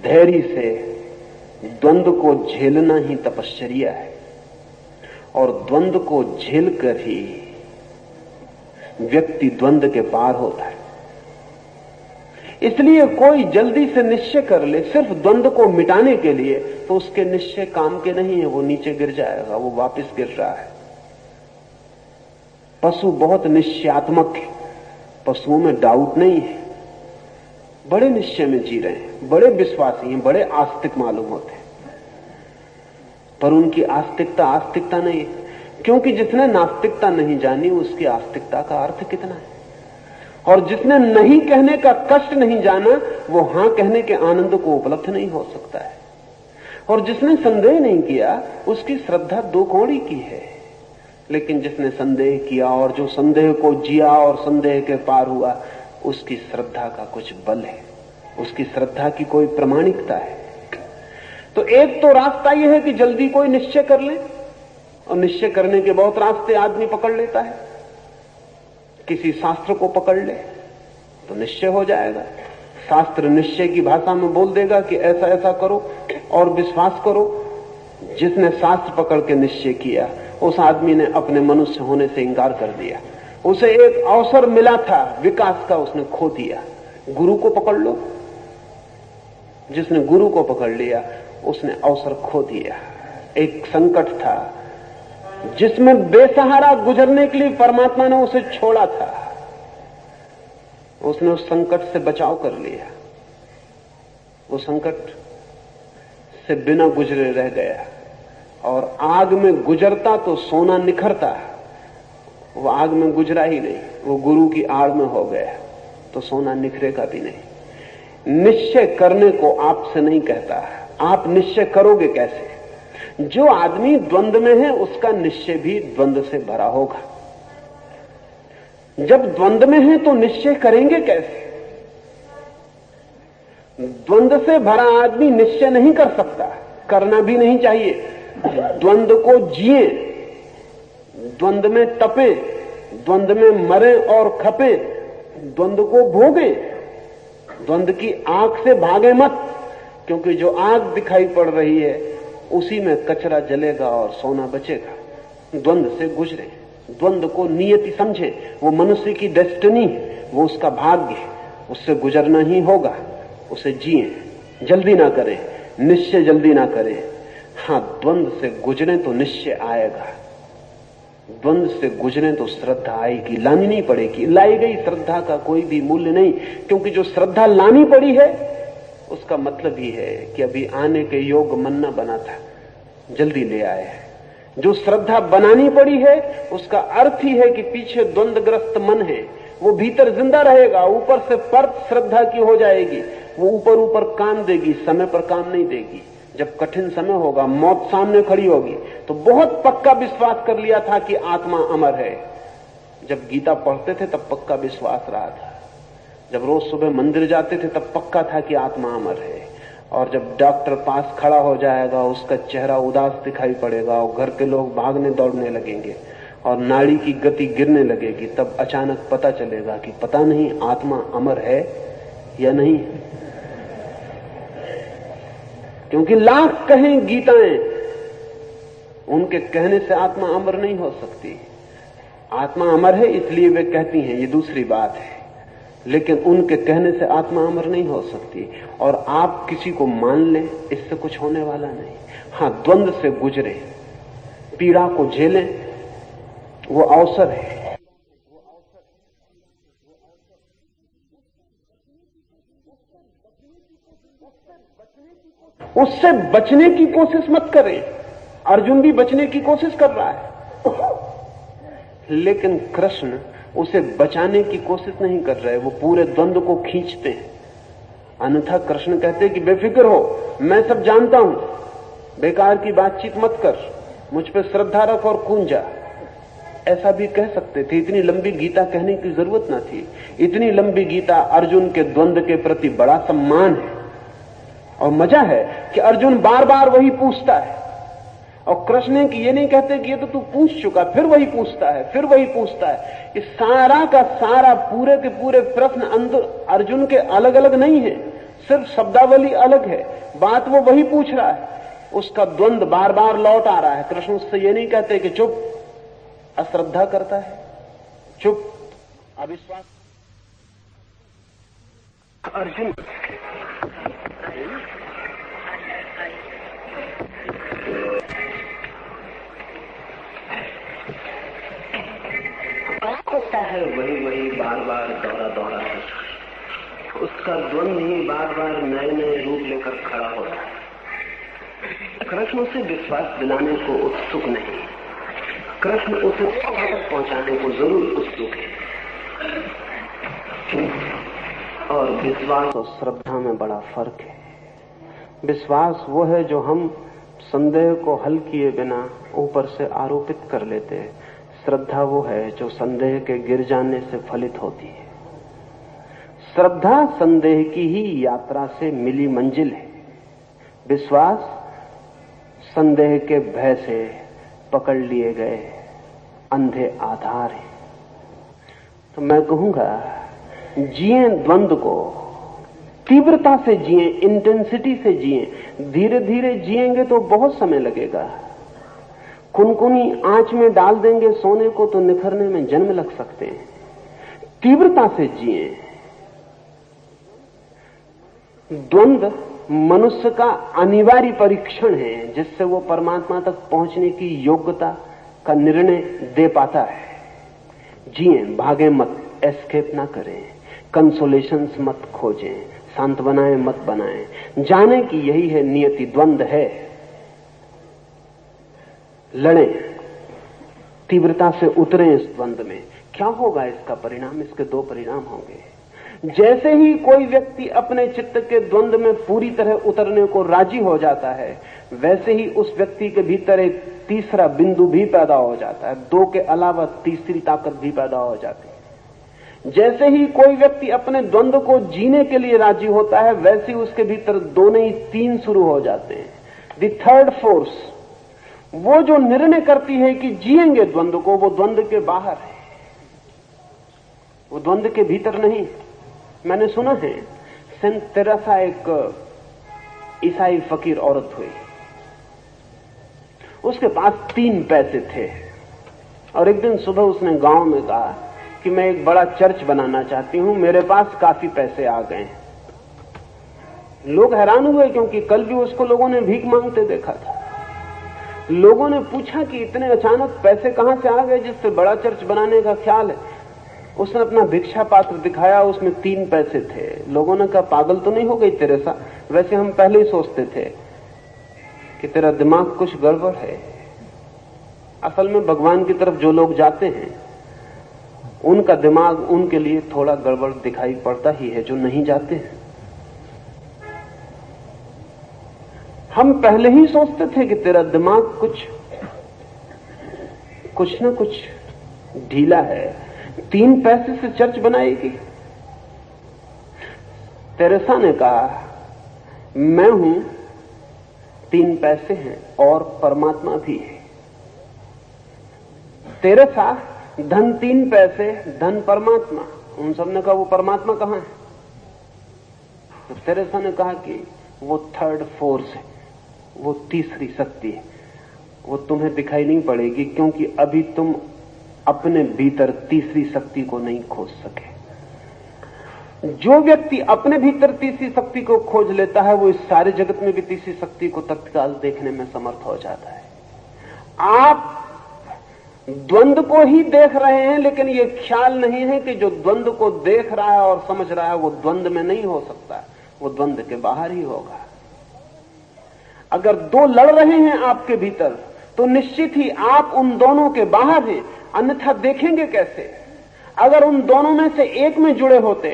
धैर्य से द्वंद्व को झेलना ही तपश्चर्या है। और द्वंद्व को झेलकर ही व्यक्ति द्वंद्व के पार होता है। इसलिए कोई जल्दी से निश्चय कर ले सिर्फ द्वंद्व को मिटाने के लिए, तो उसके निश्चय काम के नहीं है, वो नीचे गिर जाएगा, वो वापस गिर रहा है। पशु बहुत निश्चयात्मक है, पशुओं में डाउट नहीं है, बड़े निश्चय में जी रहे हैं, बड़े विश्वासी हैं, बड़े आस्तिक मालूम होते हैं। पर उनकी आस्तिकता नहीं है, क्योंकि जिसने नास्तिकता नहीं जानी उसकी आस्तिकता का अर्थ कितना है। और जिसने नहीं कहने का कष्ट नहीं जाना वो हां कहने के आनंद को उपलब्ध नहीं हो सकता है। और जिसने संदेह नहीं किया उसकी श्रद्धा दो कौड़ी की है। लेकिन जिसने संदेह किया और जो संदेह को जिया और संदेह के पार हुआ, उसकी श्रद्धा का कुछ बल है, उसकी श्रद्धा की कोई प्रामाणिकता है। तो एक तो रास्ता यह है कि जल्दी कोई निश्चय कर ले, और निश्चय करने के बहुत रास्ते आदमी पकड़ लेता है। किसी शास्त्र को पकड़ ले तो निश्चय हो जाएगा। शास्त्र निश्चय की भाषा में बोल देगा कि ऐसा ऐसा करो और विश्वास करो। जिसने शास्त्र पकड़ के निश्चय किया उस आदमी ने अपने मनुष्य होने से इंकार कर दिया। उसे एक अवसर मिला था विकास का, उसने खो दिया। गुरु को पकड़ लो, जिसने गुरु को पकड़ लिया उसने अवसर खो दिया। एक संकट था जिसमें बेसहारा गुजरने के लिए परमात्मा ने उसे छोड़ा था, उसने उस संकट से बचाव कर लिया। वो संकट से बिना गुजरे रह गया। और आग में गुजरता तो सोना निखरता, वो आग में गुजरा ही नहीं, वो गुरु की आड़ में हो गया तो सोना निखरेगा भी नहीं। निश्चय करने को आपसे नहीं कहता, आप निश्चय करोगे कैसे? जो आदमी द्वंद्व में है उसका निश्चय भी द्वंद्व से भरा होगा। जब द्वंद्व में है तो निश्चय करेंगे कैसे? द्वंद्व से भरा आदमी निश्चय नहीं कर सकता, करना भी नहीं चाहिए। द्वंद्व को जिए, द्वंद्व में तपे, द्वंद्व में मरे और खपे, द्वंद्व को भोगे। द्वंद्व की आग से भागे मत, क्योंकि जो आग दिखाई पड़ रही है उसी में कचरा जलेगा और सोना बचेगा। द्वंद्व से गुजरे, द्वंद्व को नियति समझे, वो मनुष्य की डेस्टिनी है, वो उसका भाग्य है, उससे गुजरना ही होगा। उसे जिए, जल्दी ना करें, निश्चय जल्दी ना करें। हाँ, द्वंद्व से गुजरे तो निश्चय आएगा, द्वंद्व से गुजरे तो श्रद्धा आएगी, लानी नहीं पड़ेगी। लाई गई श्रद्धा का कोई भी मूल्य नहीं, क्योंकि जो श्रद्धा लानी पड़ी है उसका मतलब ही है कि अभी आने के योग मन न बना था, जल्दी ले आए। जो श्रद्धा बनानी पड़ी है उसका अर्थ ही है कि पीछे द्वंद्वग्रस्त मन है, वो भीतर जिंदा रहेगा, ऊपर से परत श्रद्धा की हो जाएगी, वो ऊपर ऊपर काम देगी, समय पर काम नहीं देगी। जब कठिन समय होगा, मौत सामने खड़ी होगी, तो बहुत पक्का विश्वास कर लिया था कि आत्मा अमर है। जब गीता पढ़ते थे तब पक्का विश्वास रहा था, जब रोज सुबह मंदिर जाते थे तब पक्का था कि आत्मा अमर है। और जब डॉक्टर पास खड़ा हो जाएगा, उसका चेहरा उदास दिखाई पड़ेगा और घर के लोग भागने दौड़ने लगेंगे और नाड़ी की गति गिरने लगेगी, तब अचानक पता चलेगा कि पता नहीं आत्मा अमर है या नहीं। क्योंकि लाख कहें गीताएं, उनके कहने से आत्मा अमर नहीं हो सकती। आत्मा अमर है इसलिए वे कहती हैं, ये दूसरी बात है, लेकिन उनके कहने से आत्मा अमर नहीं हो सकती। और आप किसी को मान लें, इससे कुछ होने वाला नहीं। हाँ, द्वंद्व से गुजरे, पीड़ा को झेलें, वो अवसर है। उससे बचने की कोशिश मत करें। अर्जुन भी बचने की कोशिश कर रहा है, लेकिन कृष्ण उसे बचाने की कोशिश नहीं कर रहे, वो पूरे द्वंद्व को खींचते हैं। अन्यथा कृष्ण कहते हैं कि बेफिक्र हो, मैं सब जानता हूं, बेकार की बातचीत मत कर, मुझ पे श्रद्धा रख और कूद जा। ऐसा भी कह सकते थे। इतनी लंबी गीता कहने की जरूरत ना थी। इतनी लंबी गीता अर्जुन के द्वंद के प्रति बड़ा सम्मान है। और मजा है कि अर्जुन बार बार वही पूछता है, और कृष्ण की ये नहीं कहते कि ये तो तू पूछ चुका, फिर वही पूछता है, फिर वही पूछता है। इस सारा का सारा पूरे के पूरे प्रश्न अंदर अर्जुन के अलग अलग नहीं है, सिर्फ शब्दावली अलग है, बात वो वही पूछ रहा है। उसका द्वंद बार बार लौट आ रहा है। कृष्ण उससे ये नहीं कहते कि चुप, अश्रद्धा करता है, चुप, अविश्वास। अर्जुन होता है वही बार बार दौरा उसका द्वंद ही बार बार नए नए रूप लेकर खड़ा होता है। कृष्ण उसे विश्वास दिलाने को उत्सुक नहीं, कृष्ण उसे तक पहुंचाने को जरूर उत्सुक है। और विश्वास और श्रद्धा में बड़ा फर्क है। विश्वास वो है जो हम संदेह को हल किए बिना ऊपर से आरोपित कर लेते हैं। श्रद्धा वो है जो संदेह के गिर जाने से फलित होती है। श्रद्धा संदेह की ही यात्रा से मिली मंजिल है। विश्वास संदेह के भय से पकड़ लिए गए अंधे आधार है। तो मैं कहूंगा, जिए द्वंद को, तीव्रता से जिए, इंटेंसिटी से जिए। धीरे धीरे जिएंगे तो बहुत समय लगेगा। कुनकुनी आंच में डाल देंगे सोने को तो निखरने में जन्म लग सकते हैं। तीव्रता से जिए। द्वंद मनुष्य का अनिवार्य परीक्षण है, जिससे वो परमात्मा तक पहुंचने की योग्यता का निर्णय दे पाता है। जिए, भागे मत, एस्केप ना करें, कंसोलेशंस मत खोजें, सांत्वनाएं मत बनाएं। जाने कि यही है नियति, द्वंद है। लड़ें, तीव्रता से उतरें इस द्वंद में। क्या होगा इसका परिणाम? इसके दो परिणाम होंगे। जैसे ही कोई व्यक्ति अपने चित्त के द्वंद में पूरी तरह उतरने को राजी हो जाता है, वैसे ही उस व्यक्ति के भीतर एक तीसरा बिंदु भी पैदा हो जाता है। दो के अलावा तीसरी ताकत भी पैदा हो जाती है। जैसे ही कोई व्यक्ति अपने द्वंद को जीने के लिए राजी होता है, वैसे ही उसके भीतर दो नहीं तीन शुरू हो जाते हैं। द थर्ड फोर्स, वो जो निर्णय करती है कि जिएंगे द्वंद को, वो द्वंद के बाहर है, वो द्वंद के भीतर नहीं। मैंने सुना है, सेंट तेरेसा एक ईसाई फकीर औरत हुई। उसके पास 3 पैसे थे और एक दिन सुबह उसने गांव में कहा कि मैं एक बड़ा चर्च बनाना चाहती हूं, मेरे पास काफी पैसे आ गए। लोग हैरान हुए, क्योंकि कल भी उसको लोगों ने भीख मांगते देखा था। लोगों ने पूछा कि इतने अचानक पैसे कहां से आ गए जिससे बड़ा चर्च बनाने का ख्याल है? उसने अपना भिक्षा पात्र दिखाया, उसमें 3 पैसे थे। लोगों ने कहा, पागल तो नहीं हो गई तेरेसा? वैसे हम पहले ही सोचते थे कि तेरा दिमाग कुछ गड़बड़ है। असल में भगवान की तरफ जो लोग जाते हैं, उनका दिमाग उनके लिए थोड़ा गड़बड़ दिखाई पड़ता ही है, जो नहीं जाते हैं। हम पहले ही सोचते थे कि तेरा दिमाग कुछ ना कुछ ढीला है। 3 पैसे से चर्च बनाएगी? तेरेसा ने कहा, मैं हूं, 3 पैसे हैं और परमात्मा भी है। तेरेसा, धन 3 पैसे, धन परमात्मा। उन सब ने कहा, वो परमात्मा कहां है? तो तेरेसा ने कहा कि वो थर्ड फोर्स है, वो तीसरी शक्ति है। वो तुम्हें दिखाई नहीं पड़ेगी, क्योंकि अभी तुम अपने भीतर तीसरी शक्ति को नहीं खोज सके। जो व्यक्ति अपने भीतर तीसरी शक्ति को खोज लेता है, वो इस सारे जगत में भी तीसरी शक्ति को तत्काल देखने में समर्थ हो जाता है। आप द्वंद को ही देख रहे हैं, लेकिन ये ख्याल नहीं है कि जो द्वंद को देख रहा है और समझ रहा है, वो द्वंद में नहीं हो सकता, वो द्वंद के बाहर ही होगा। अगर 2 लड़ रहे हैं आपके भीतर, तो निश्चित ही आप उन दोनों के बाहर हैं, अन्यथा देखेंगे कैसे? अगर उन दोनों में से एक में जुड़े होते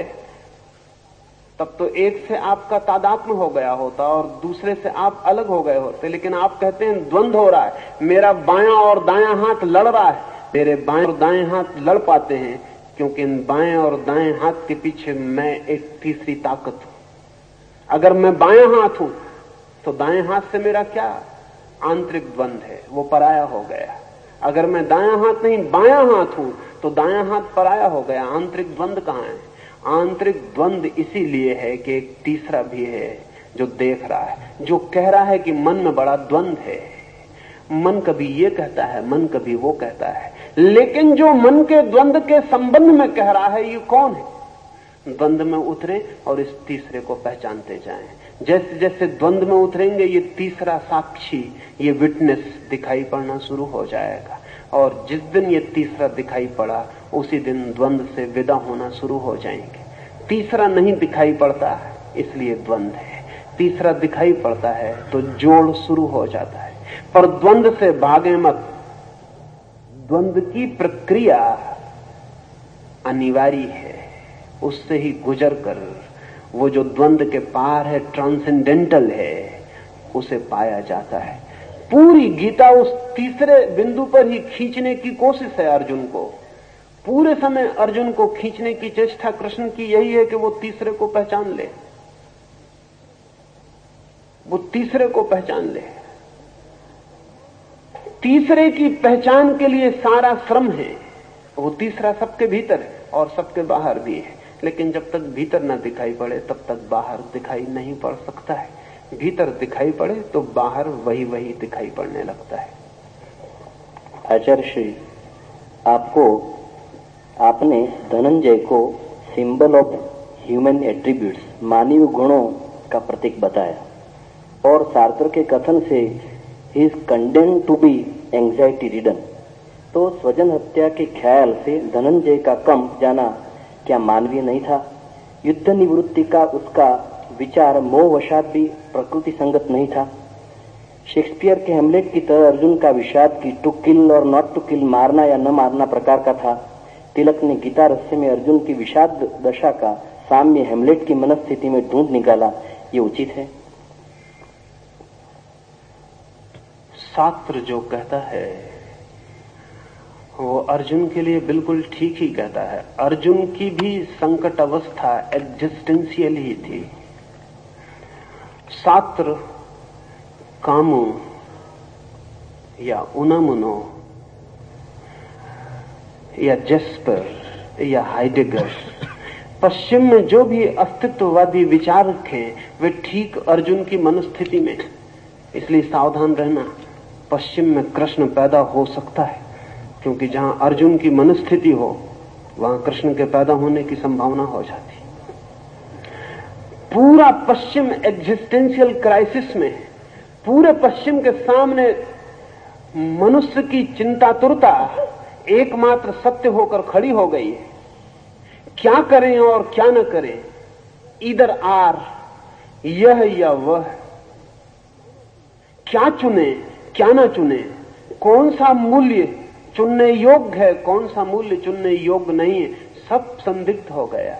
तब तो एक से आपका तादात्म्य हो गया होता और दूसरे से आप अलग हो गए होते। लेकिन आप कहते हैं द्वंद्व हो रहा है, मेरा बायां और दायां हाथ लड़ रहा है। मेरे बाएं और दाएं हाथ लड़ पाते हैं क्योंकि इन बाएं और दाएं हाथ के पीछे मैं एक तीसरी ताकत हूं। अगर मैं बायां हाथ हूं तो दाएं हाथ से मेरा क्या आंतरिक द्वंद्व है, वो पराया हो गया। अगर मैं दायां हाथ नहीं बायां हाथ हूं तो दायां हाथ पराया हो गया। आंतरिक द्वंद्व कहां है? आंतरिक द्वंद्व इसीलिए है कि एक तीसरा भी है जो देख रहा है, जो कह रहा है कि मन में बड़ा द्वंद्व है। मन कभी ये कहता है, मन कभी वो कहता है, लेकिन जो मन के द्वंद्व के संबंध में कह रहा है ये कौन है? द्वंद्व में उतरे और इस तीसरे को पहचानते जाएं। जैसे जैसे द्वंद्व में उतरेंगे ये तीसरा साक्षी, ये विटनेस दिखाई पड़ना शुरू हो जाएगा। और जिस दिन ये तीसरा दिखाई पड़ा उसी दिन द्वंद्व से विदा होना शुरू हो जाएंगे। तीसरा नहीं दिखाई पड़ता इसलिए द्वंद्व है, तीसरा दिखाई पड़ता है तो जोड़ शुरू हो जाता है। पर द्वंद्व से भागे मत, द्वंद्व की प्रक्रिया अनिवार्य है, उससे ही गुजर कर वो जो द्वंद्व के पार है, ट्रांसेंडेंटल है, उसे पाया जाता है। पूरी गीता उस तीसरे बिंदु पर ही खींचने की कोशिश है अर्जुन को। पूरे समय अर्जुन को खींचने की चेष्टा कृष्ण की यही है कि वो तीसरे को पहचान ले, वो तीसरे को पहचान ले। तीसरे की पहचान के लिए सारा श्रम है। वो तीसरा सबके भीतर है और सबके बाहर भी है, लेकिन जब तक भीतर ना दिखाई पड़े तब तक बाहर दिखाई नहीं पड़ सकता है। भीतर दिखाई पड़े तो बाहर वही वही दिखाई पड़ने लगता है। आचार्य श्री, आपने धनंजय को सिंबल ऑफ ह्यूमन एट्रीब्यूट्स, मानवीय गुणों का प्रतीक बताया और सार्त्र के कथन से he is condemned to be anxiety ridden. तो स्वजन हत्या के ख्याल से धनंजय का कंप जाना क्या मानवीय नहीं था? युद्ध निवृत्ति का उसका विचार मोहवशात भी प्रकृति संगत नहीं था? शेक्सपियर के हेमलेट की तरह अर्जुन का विषाद की टू किल और नॉट टू किल, मारना या न मारना प्रकार का था। तिलक ने गीता रहस्य में अर्जुन की विषाद दशा का साम्य हेमलेट की मनस्थिति में ढूंढ निकाला, ये उचित है? शास्त्र जो कहता है वो अर्जुन के लिए बिल्कुल ठीक ही कहता है। अर्जुन की भी संकट अवस्था एग्जिस्टेंशियल ही थी। शास्त्र कामो या उनामुनो या जेस्पर या हाइडेगर, पश्चिम में जो भी अस्तित्ववादी विचार रखे वे ठीक अर्जुन की मनस्थिति में। इसलिए सावधान रहना, पश्चिम में कृष्ण पैदा हो सकता है, क्योंकि जहां अर्जुन की मनस्थिति हो वहां कृष्ण के पैदा होने की संभावना हो जाती। पूरा पश्चिम एग्जिस्टेंशियल क्राइसिस में, पूरे पश्चिम के सामने मनुष्य की चिंतातुरता एकमात्र सत्य होकर खड़ी हो गई है। क्या करें और क्या न करें, इधर आर, यह या वह, क्या चुने क्या ना चुने, कौन सा मूल्य चुनने योग्य है, कौन सा मूल्य चुनने योग्य नहीं है, सब संदिग्ध हो गया।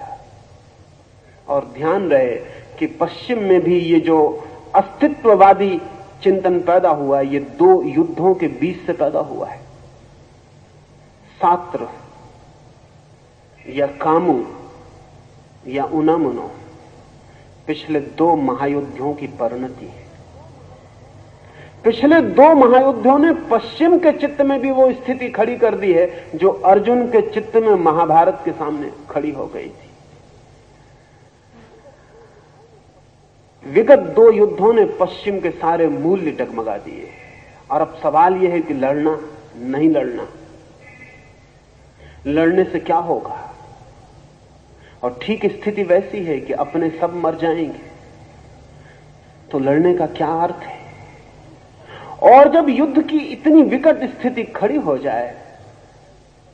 और ध्यान रहे कि पश्चिम में भी ये जो अस्तित्ववादी चिंतन पैदा हुआ, ये दो युद्धों के बीच से पैदा हुआ है। शास्त्र या कामो या उनामुनो पिछले दो महायुद्धों की परिणति है। पिछले दो महायुद्धों ने पश्चिम के चित्त में भी वो स्थिति खड़ी कर दी है जो अर्जुन के चित्त में महाभारत के सामने खड़ी हो गई थी। विगत दो युद्धों ने पश्चिम के सारे मूल्य डगमगा दिए और अब सवाल यह है कि लड़ना नहीं लड़ना, लड़ने से क्या होगा। और ठीक स्थिति वैसी है कि अपने सब मर जाएंगे तो लड़ने का क्या अर्थ है। और जब युद्ध की इतनी विकट स्थिति खड़ी हो जाए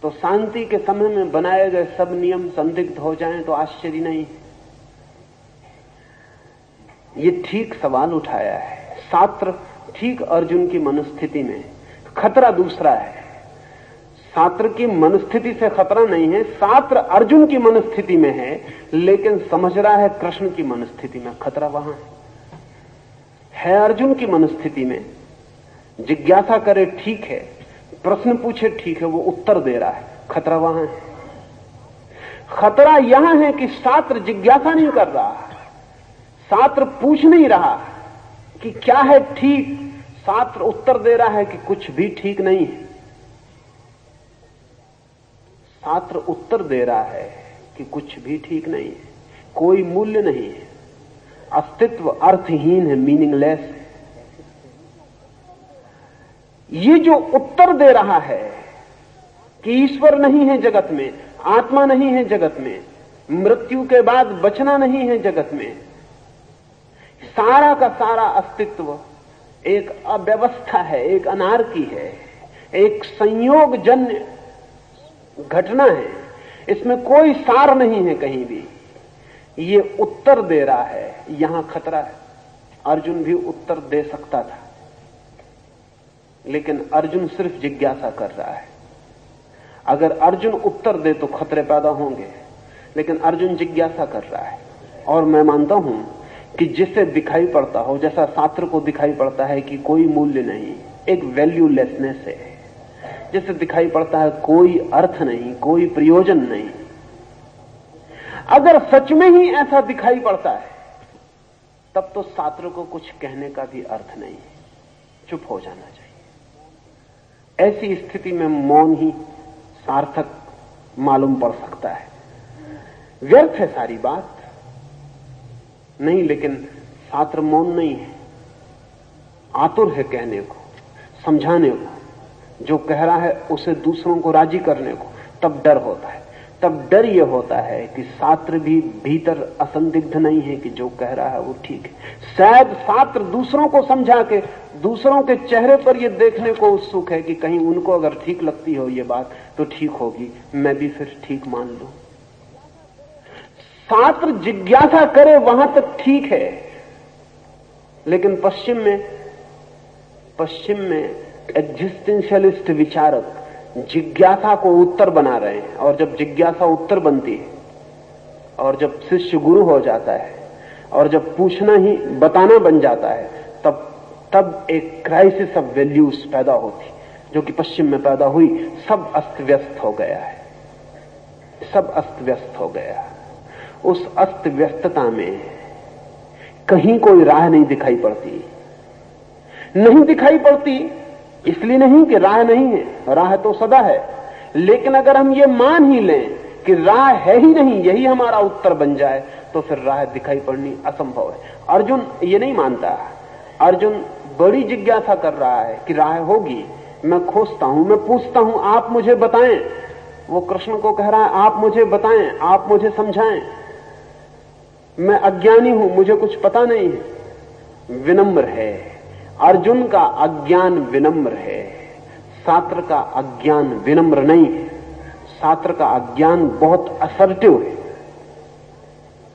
तो शांति के समय में बनाए गए सब नियम संदिग्ध हो जाएं तो आश्चर्य नहीं। ये ठीक सवाल उठाया है शास्त्र, ठीक अर्जुन की मनस्थिति में। खतरा दूसरा है। छात्र की मनस्थिति से खतरा नहीं है, छात्र अर्जुन की मनस्थिति में है, लेकिन समझ रहा है कृष्ण की मनस्थिति में। खतरा वहां है अर्जुन की मनस्थिति में। जिज्ञासा करे ठीक है, प्रश्न पूछे ठीक है, वो उत्तर दे रहा है, खतरा वहां है। खतरा यहां है कि छात्र जिज्ञासा नहीं कर रहा, छात्र पूछ नहीं रहा कि क्या है ठीक, छात्र उत्तर दे रहा है कि कुछ भी ठीक नहीं है। छात्र उत्तर दे रहा है कि कुछ भी ठीक नहीं है, कोई मूल्य नहीं है, अस्तित्व अर्थहीन है, मीनिंगलेस है। ये जो उत्तर दे रहा है कि ईश्वर नहीं है जगत में, आत्मा नहीं है जगत में, मृत्यु के बाद बचना नहीं है जगत में, सारा का सारा अस्तित्व एक अव्यवस्था है, एक अनार्की है, एक संयोगजन्य घटना है, इसमें कोई सार नहीं है कहीं भी। ये उत्तर दे रहा है, यहां खतरा है। अर्जुन भी उत्तर दे सकता था, लेकिन अर्जुन सिर्फ जिज्ञासा कर रहा है। अगर अर्जुन उत्तर दे तो खतरे पैदा होंगे, लेकिन अर्जुन जिज्ञासा कर रहा है। और मैं मानता हूं कि जिसे दिखाई पड़ता हो, जैसा छात्र को दिखाई पड़ता है कि कोई मूल्य नहीं, एक वैल्यूलेसनेस है, जिसे दिखाई पड़ता है कोई अर्थ नहीं, कोई प्रयोजन नहीं, अगर सच में ही ऐसा दिखाई पड़ता है तब तो छात्र को कुछ कहने का भी अर्थ नहीं, चुप हो जाना चाहिए। ऐसी स्थिति में मौन ही सार्थक मालूम पड़ सकता है। व्यर्थ है सारी बात नहीं, लेकिन छात्र मौन नहीं है, आतुर है कहने को, समझाने को, जो कह रहा है उसे दूसरों को राजी करने को। तब डर होता है, तब डर यह होता है कि छात्र भी भीतर असंदिग्ध नहीं है कि जो कह रहा है वो ठीक है। शायद छात्र दूसरों को समझा के, दूसरों के चेहरे पर यह देखने को उत्सुक है कि कहीं उनको अगर ठीक लगती हो ये बात तो ठीक होगी, मैं भी फिर ठीक मान लूं। छात्र जिज्ञासा करे वहां तक ठीक है, लेकिन पश्चिम में एग्जिस्टेंशियलिस्ट विचारक जिज्ञासा को उत्तर बना रहे हैं। और जब जिज्ञासा उत्तर बनती है, और जब शिष्य गुरु हो जाता है, और जब पूछना ही बताना बन जाता है, तब एक क्राइसिस ऑफ वैल्यूज पैदा होती, जो कि पश्चिम में पैदा हुई। सब अस्त व्यस्त हो गया है, सब अस्त व्यस्त हो गया। उस अस्त व्यस्तता में कहीं कोई राह नहीं दिखाई पड़ती। नहीं दिखाई पड़ती इसलिए नहीं कि राह नहीं है, राह तो सदा है, लेकिन अगर हम ये मान ही लें कि राह है ही नहीं, यही हमारा उत्तर बन जाए, तो फिर राह दिखाई पड़नी असंभव है। अर्जुन ये नहीं मानता। अर्जुन बड़ी जिज्ञासा कर रहा है कि राह होगी। मैं खोजता हूं, मैं पूछता हूं, आप मुझे बताएं। वो कृष्ण को कह रहा है आप मुझे बताएं, आप मुझे समझाएं, मैं अज्ञानी हूं, मुझे कुछ पता नहीं है। विनम्र है अर्जुन का अज्ञान, विनम्र है। छात्र का अज्ञान विनम्र नहीं है। छात्र का अज्ञान बहुत असर्टिव है,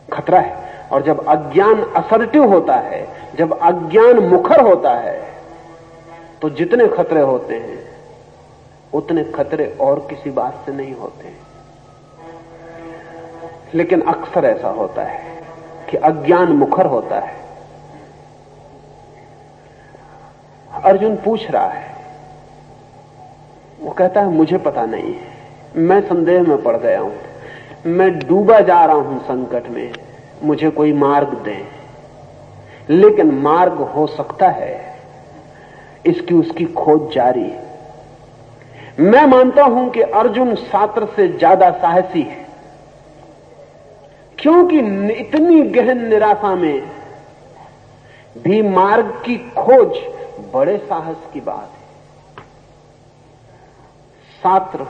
खतरा है। और जब अज्ञान असर्टिव होता है, जब अज्ञान मुखर होता है, तो जितने खतरे होते हैं उतने खतरे और किसी बात से नहीं होते। लेकिन अक्सर ऐसा होता है कि अज्ञान मुखर होता है। अर्जुन पूछ रहा है, वो कहता है मुझे पता नहीं है, मैं संदेह में पड़ गया हूं, मैं डूबा जा रहा हूं संकट में, मुझे कोई मार्ग दें। लेकिन मार्ग हो सकता है, इसकी उसकी खोज जारी है। मैं मानता हूं कि अर्जुन छात्र से ज्यादा साहसी है, क्योंकि इतनी गहन निराशा में भी मार्ग की खोज बड़े साहस की बात है। छात्र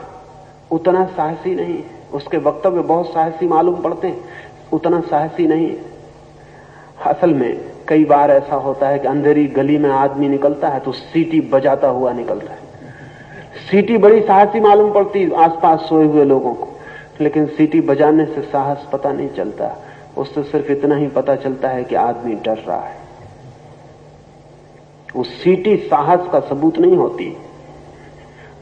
उतना साहसी नहीं है, उसके वक्तव्य बहुत साहसी मालूम पड़ते हैं, उतना साहसी नहीं है। असल में कई बार ऐसा होता है कि अंधेरी गली में आदमी निकलता है तो सीटी बजाता हुआ निकलता है। सीटी बड़ी साहसी मालूम पड़ती आसपास सोए हुए लोगों को, लेकिन सीटी बजाने से साहस पता नहीं चलता, उससे सिर्फ इतना ही पता चलता है कि आदमी डर रहा है। वो सीटी साहस का सबूत नहीं होती।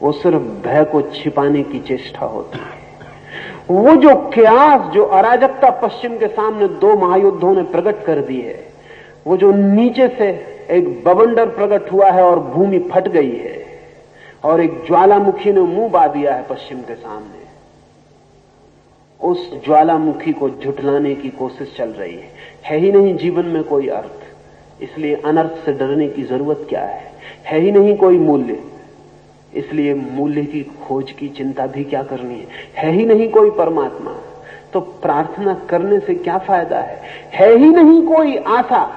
वो सिर्फ भय को छिपाने की चेष्टा होती है। वो जो क्यास, जो अराजकता पश्चिम के सामने दो महायुद्धों ने प्रकट कर दी है, वो जो नीचे से एक बवंडर प्रकट हुआ है और भूमि फट गई है और एक ज्वालामुखी ने मुंह बा दिया है पश्चिम के सामने, उस ज्वालामुखी को झुठलाने की कोशिश चल रही है ही नहीं जीवन में कोई अर्थ, इसलिए अनर्थ से डरने की जरूरत क्या है ही नहीं कोई मूल्य, इसलिए मूल्य की खोज की चिंता भी क्या करनी है ही नहीं कोई परमात्मा, तो प्रार्थना करने से क्या फायदा है ही नहीं कोई आशा,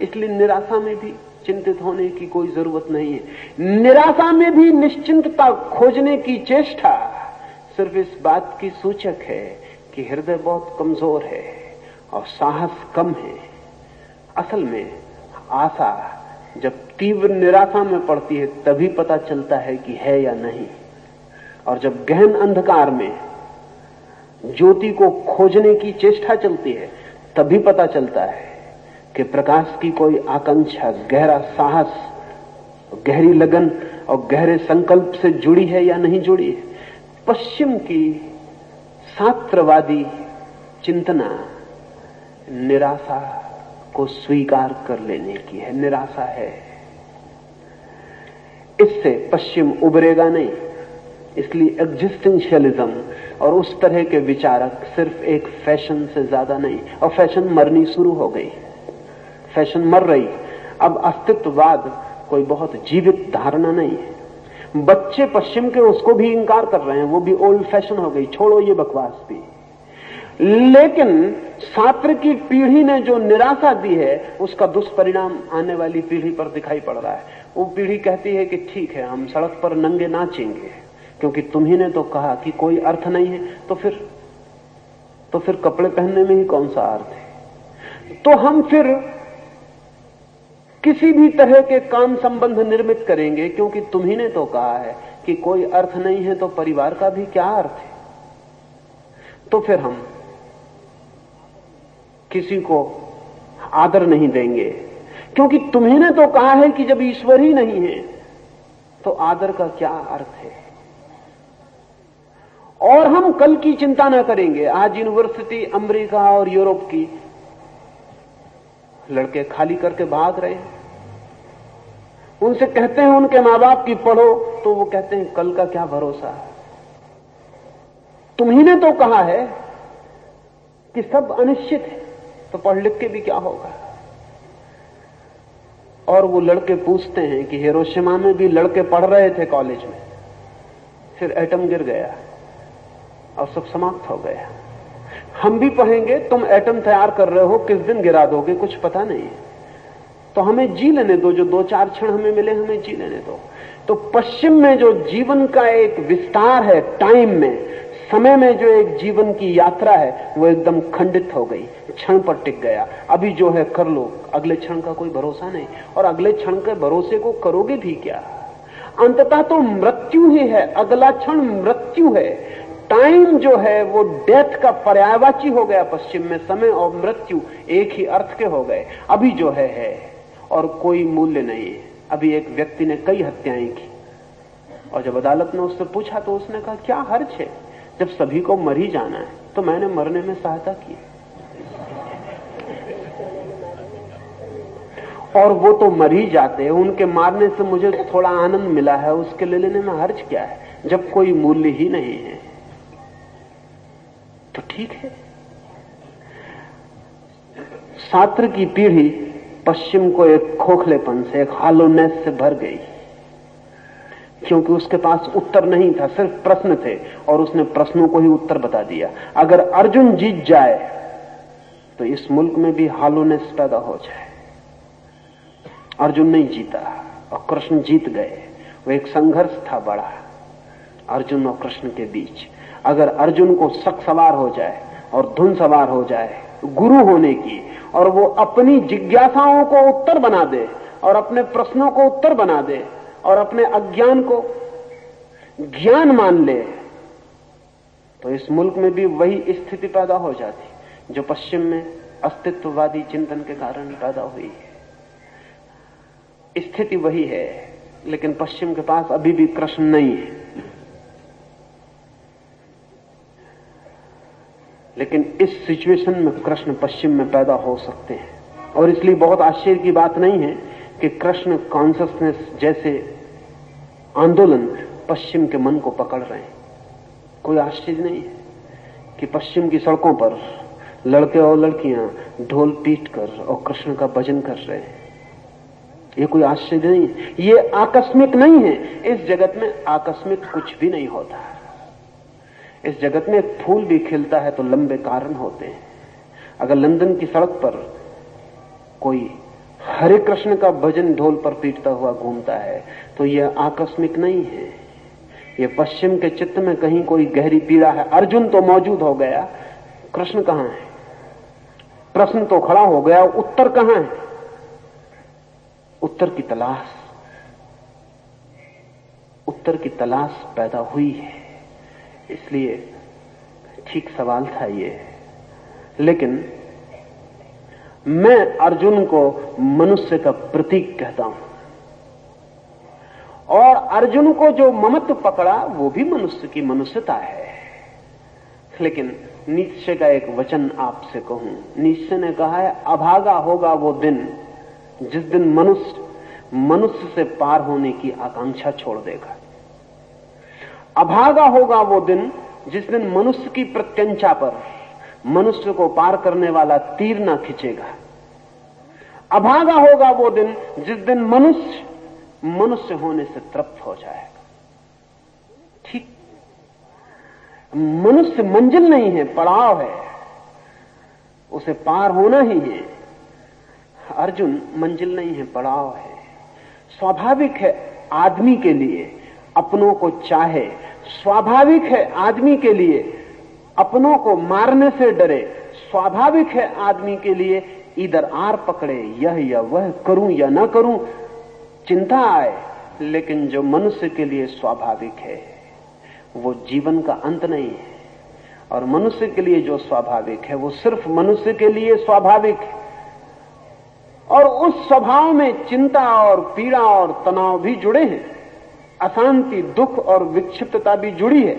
इसलिए निराशा में भी चिंतित होने की कोई जरूरत नहीं है। निराशा में भी निश्चिंतता खोजने की चेष्टा सिर्फ इस बात की सूचक है कि हृदय बहुत कमजोर है और साहस कम है। असल में आशा जब तीव्र निराशा में पड़ती है तभी पता चलता है कि है या नहीं, और जब गहन अंधकार में ज्योति को खोजने की चेष्टा चलती है तभी पता चलता है कि प्रकाश की कोई आकांक्षा, गहरा साहस, गहरी लगन और गहरे संकल्प से जुड़ी है या नहीं जुड़ी है। पश्चिम की शास्त्रवादी चिंतना निराशा को स्वीकार कर लेने की है, निराशा है। इससे पश्चिम उबरेगा नहीं, इसलिए एग्जिस्टेंशियलिज्म और उस तरह के विचारक सिर्फ एक फैशन से ज्यादा नहीं, और फैशन मरनी शुरू हो गई, फैशन मर रही। अब अस्तित्ववाद कोई बहुत जीवित धारणा नहीं है। बच्चे पश्चिम के उसको भी इंकार कर रहे हैं, वो भी ओल्ड फैशन हो गई, छोड़ो ये बकवास भी। लेकिन छात्र की पीढ़ी ने जो निराशा दी है उसका दुष्परिणाम आने वाली पीढ़ी पर दिखाई पड़ रहा है। वो पीढ़ी कहती है कि ठीक है, हम सड़क पर नंगे नाचेंगे क्योंकि तुम्ही ने तो कहा कि कोई अर्थ नहीं है, तो फिर कपड़े पहनने में ही कौन सा अर्थ है। तो हम फिर किसी भी तरह के काम संबंध निर्मित करेंगे क्योंकि तुम्ही ने तो कहा है कि कोई अर्थ नहीं है, तो परिवार का भी क्या अर्थ है। तो फिर हम किसी को आदर नहीं देंगे क्योंकि तुम्ही ने तो कहा है कि जब ईश्वर ही नहीं है तो आदर का क्या अर्थ है। और हम कल की चिंता न करेंगे। आज यूनिवर्सिटी अमेरिका और यूरोप की लड़के खाली करके भाग रहे हैं। उनसे कहते हैं उनके मां बाप की पढ़ो, तो वो कहते हैं कल का क्या भरोसा। तुम्ही ने तो कहा है कि सब अनिश्चित है, तो पढ़ लिख के भी क्या होगा। और वो लड़के पूछते हैं कि हिरोशिमा में भी लड़के पढ़ रहे थे कॉलेज में, फिर एटम गिर गया और सब समाप्त हो गया। हम भी पढ़ेंगे, तुम एटम तैयार कर रहे हो, किस दिन गिरा दोगे कुछ पता नहीं, तो हमें जी लेने दो, जो 2-4 क्षण हमें मिले हमें जी लेने दो। तो पश्चिम में जो जीवन का एक विस्तार है, टाइम में, समय में जो एक जीवन की यात्रा है, वो एकदम खंडित हो गई, क्षण पर टिक गया। अभी जो है कर लो, अगले क्षण का कोई भरोसा नहीं, और अगले क्षण के भरोसे को करोगे भी क्या। अंततः तो मृत्यु ही है, अगला क्षण मृत्यु है। टाइम जो है वो डेथ का पर्यायवाची हो गया पश्चिम में। समय और मृत्यु एक ही अर्थ के हो गए। अभी जो है और कोई मूल्य नहीं है। अभी एक व्यक्ति ने कई हत्याएं की और जब अदालत ने उससे पूछा तो उसने कहा क्या हर्ज है, जब सभी को मर ही जाना है तो मैंने मरने में सहायता की। और वो तो मर ही जाते हैं, उनके मारने से मुझे थोड़ा आनंद मिला है, उसके ले लेने में हर्ज क्या है। जब कोई मूल्य ही नहीं है तो ठीक है। छात्र की पीढ़ी पश्चिम को एक खोखलेपन से, एक हालोनेस से भर गई, क्योंकि उसके पास उत्तर नहीं था, सिर्फ प्रश्न थे और उसने प्रश्नों को ही उत्तर बता दिया। अगर अर्जुन जीत जाए तो इस मुल्क में भी हालोनेस पैदा हो जाए। अर्जुन नहीं जीता और कृष्ण जीत गए। वो एक संघर्ष था बड़ा अर्जुन और कृष्ण के बीच। अगर अर्जुन को शक सवार हो जाए और धुन सवार हो जाए गुरु होने की, और वो अपनी जिज्ञासाओं को उत्तर बना दे और अपने प्रश्नों को उत्तर बना दे और अपने अज्ञान को ज्ञान मान ले, तो इस मुल्क में भी वही स्थिति पैदा हो जाती जो पश्चिम में अस्तित्ववादी चिंतन के कारण पैदा हुई है। स्थिति वही है, लेकिन पश्चिम के पास अभी भी कृष्ण नहीं है। लेकिन इस सिचुएशन में कृष्ण पश्चिम में पैदा हो सकते हैं। और इसलिए बहुत आश्चर्य की बात नहीं है कि कृष्ण कॉन्शसनेस जैसे आंदोलन पश्चिम के मन को पकड़ रहे हैं। कोई आश्चर्य नहीं है कि पश्चिम की सड़कों पर लड़के और लड़कियां ढोल पीट कर और कृष्ण का भजन कर रहे हैं। ये कोई आश्चर्य नहीं है, ये आकस्मिक नहीं है। इस जगत में आकस्मिक कुछ भी नहीं होता। इस जगत में एक फूल भी खिलता है तो लंबे कारण होते हैं। अगर लंदन की सड़क पर कोई हरे कृष्ण का भजन ढोल पर पीटता हुआ घूमता है तो यह आकस्मिक नहीं है। यह पश्चिम के चित्त में कहीं कोई गहरी पीड़ा है। अर्जुन तो मौजूद हो गया, कृष्ण कहां है? प्रश्न तो खड़ा हो गया, उत्तर कहां है? उत्तर की तलाश पैदा हुई है। इसलिए ठीक सवाल था ये। लेकिन मैं अर्जुन को मनुष्य का प्रतीक कहता हूं, और अर्जुन को जो ममत्व पकड़ा वो भी मनुष्य की मनुष्यता है। लेकिन नीत्शे का एक वचन आपसे कहूं। नीत्शे ने कहा है, अभागा होगा वो दिन जिस दिन मनुष्य से पार होने की आकांक्षा छोड़ देगा। अभागा होगा वो दिन जिस दिन मनुष्य की प्रत्यंचा पर मनुष्य को पार करने वाला तीर ना खींचेगा। अभागा होगा वो दिन जिस दिन मनुष्य होने से तृप्त हो जाएगा। ठीक, मनुष्य मंजिल नहीं है, पड़ाव है, उसे पार होना ही है। अर्जुन मंजिल नहीं है, पड़ाव है। स्वाभाविक है आदमी के लिए अपनों को चाहे, स्वाभाविक है आदमी के लिए अपनों को मारने से डरे, स्वाभाविक है आदमी के लिए इधर आर पकड़े, यह या वह करूं या ना करूं, चिंता आए। लेकिन जो मनुष्य के लिए स्वाभाविक है वो जीवन का अंत नहीं है। और मनुष्य के लिए जो स्वाभाविक है वो सिर्फ मनुष्य के लिए स्वाभाविक है। और उस स्वभाव में चिंता और पीड़ा और तनाव भी जुड़े हैं, अशांति, दुख और विक्षिप्तता भी जुड़ी है।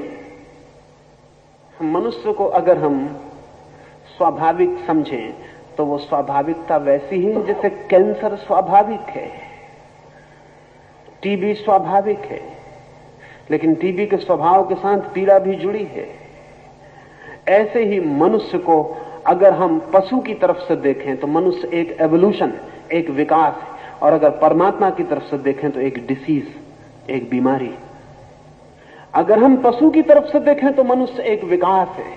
मनुष्य को अगर हम स्वाभाविक समझें तो वो स्वाभाविकता वैसी ही जैसे कैंसर स्वाभाविक है, टीबी स्वाभाविक है, लेकिन टीबी के स्वभाव के साथ पीड़ा भी जुड़ी है। ऐसे ही मनुष्य को अगर हम पशु की तरफ से देखें तो मनुष्य एक एवोल्यूशन, एक विकास है, और अगर परमात्मा की तरफ से देखें तो एक डिसीज, एक बीमारी। अगर हम पशु की तरफ से देखें तो मनुष्य एक विकास है,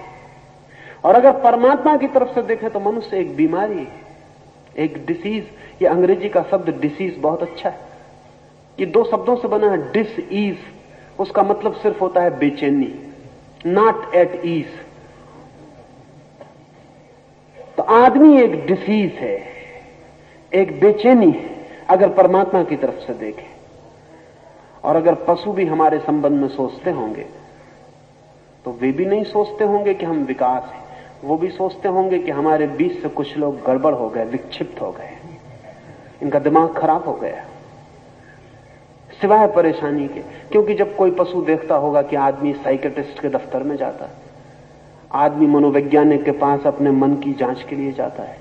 और अगर परमात्मा की तरफ से देखें तो मनुष्य एक बीमारी है, एक डिसीज। ये अंग्रेजी का शब्द डिसीज बहुत अच्छा है। ये दो शब्दों से बना है, डिस ईज। उसका मतलब सिर्फ होता है बेचैनी, नॉट एट ईज। तो आदमी एक डिसीज है, एक बेचैनी है अगर परमात्मा की तरफ से देखें। और अगर पशु भी हमारे संबंध में सोचते होंगे तो वे भी नहीं सोचते होंगे कि हम विकास हैं, वो भी सोचते होंगे कि हमारे बीच से कुछ लोग गड़बड़ हो गए, विक्षिप्त हो गए, इनका दिमाग खराब हो गया, सिवाय परेशानी के। क्योंकि जब कोई पशु देखता होगा कि आदमी साइकियाट्रिस्ट के दफ्तर में जाता है, आदमी मनोवैज्ञानिक के पास अपने मन की जांच के लिए जाता है,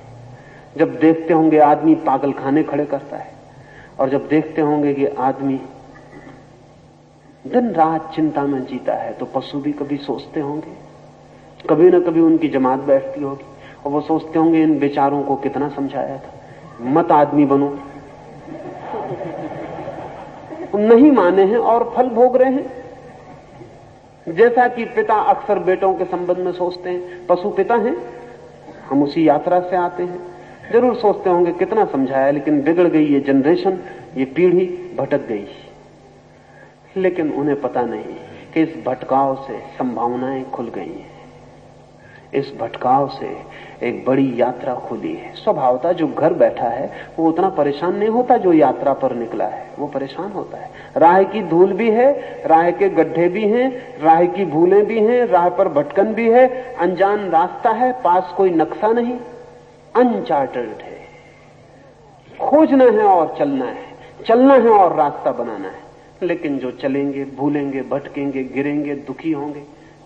जब देखते होंगे आदमी पागल खाने खड़े करता है, और जब देखते होंगे कि आदमी दिन रात चिंता में जीता है, तो पशु भी कभी सोचते होंगे, कभी न कभी उनकी जमात बैठती होगी और वो सोचते होंगे इन बेचारों को कितना समझाया था, मत आदमी बनो। नहीं माने हैं और फल भोग रहे हैं। जैसा कि पिता अक्सर बेटों के संबंध में सोचते हैं, पशु पिता हैं, हम उसी यात्रा से आते हैं, जरूर सोचते होंगे कितना समझाया, लेकिन बिगड़ गई ये जनरेशन, ये पीढ़ी भटक गई। लेकिन उन्हें पता नहीं कि इस भटकाव से संभावनाएं खुल गई हैं, इस भटकाव से एक बड़ी यात्रा खुली है। स्वभावतः जो घर बैठा है वो उतना परेशान नहीं होता, जो यात्रा पर निकला है वो परेशान होता है। राह की धूल भी है, राह के गड्ढे भी हैं, राह की भूलें भी हैं, राह पर भटकन भी है, अनजान रास्ता है, पास कोई नक्शा नहीं, अनचार्टर्ड है। खोजना है और चलना है, चलना है और रास्ता बनाना है। लेकिन जो चलेंगे, भूलेंगे, भटकेंगे, गिरेंगे, दुखी होंगे,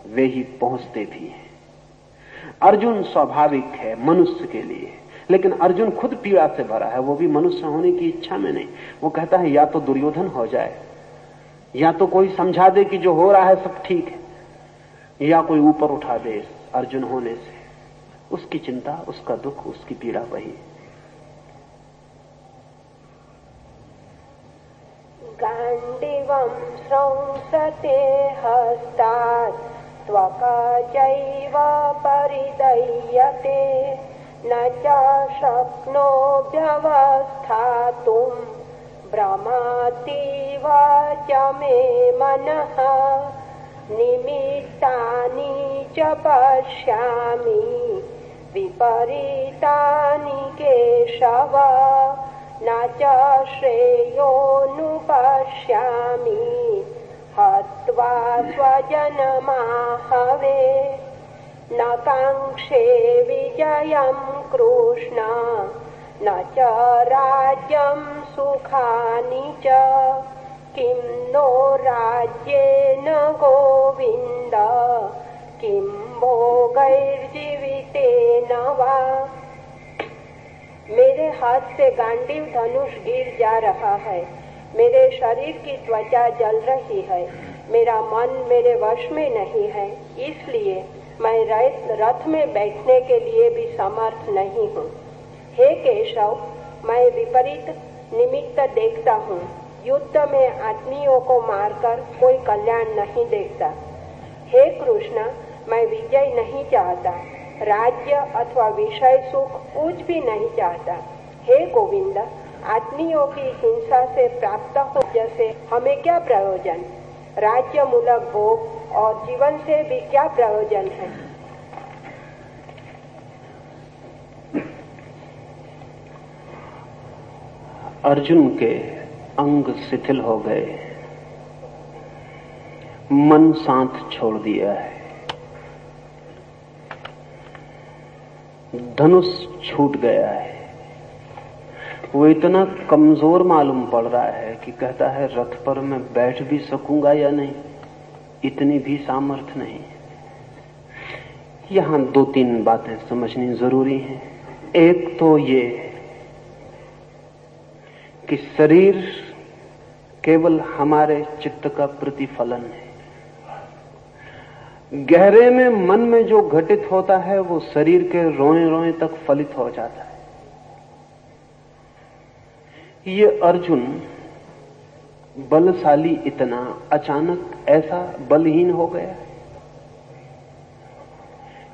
वे ही पहुंचते भी हैं। अर्जुन स्वाभाविक है मनुष्य के लिए, लेकिन अर्जुन खुद पीड़ा से भरा है, वो भी मनुष्य होने की इच्छा में नहीं। वो कहता है या तो दुर्योधन हो जाए, या तो कोई समझा दे कि जो हो रहा है सब ठीक है, या कोई ऊपर उठा दे अर्जुन होने से। उसकी चिंता, उसका दुख, उसकी पीड़ा वही। गांडीवं स्रंसते हस्तात् त्वकचैव परिदह्यते न च शक्नोऽभ्यवस्थातुं भ्रमातीव च मे मनः निमित्तानि च पश्यामि विपरीतानि केशव न च श्रेयोऽनुपश्यामि हत्वा स्वजनमाहवे न काङ्क्षे विजयं कृष्ण न च राज्यं सुखानि च किं नो राज्येन गोविन्द किं भोगैर्जीवितेन वा। मेरे हाथ से गांडीव धनुष गिर जा रहा है, मेरे शरीर की त्वचा जल रही है, मेरा मन मेरे वश में नहीं है, इसलिए मैं रथ में बैठने के लिए भी समर्थ नहीं हूँ। हे केशव, मैं विपरीत निमित्त देखता हूँ। युद्ध में आदमियों को मारकर कोई कल्याण नहीं देखता। हे कृष्ण, मैं विजय नहीं चाहता, राज्य अथवा विषय सुख कुछ भी नहीं चाहता। हे गोविंद, आदमियों की हिंसा से प्राप्त हो जैसे हमें क्या प्रयोजन? राज्य मूलक भोग और जीवन से भी क्या प्रयोजन है? अर्जुन के अंग शिथिल हो गए, मन शांत छोड़ दिया है, धनुष छूट गया है। वो इतना कमजोर मालूम पड़ रहा है कि कहता है रथ पर मैं बैठ भी सकूंगा या नहीं, इतनी भी सामर्थ्य नहीं। यहां 2-3 बातें समझनी जरूरी हैं। एक तो ये कि शरीर केवल हमारे चित्त का प्रतिफलन है। गहरे में मन में जो घटित होता है वो शरीर के रोए-रोए तक फलित हो जाता है। ये अर्जुन बलशाली इतना अचानक ऐसा बलहीन हो गया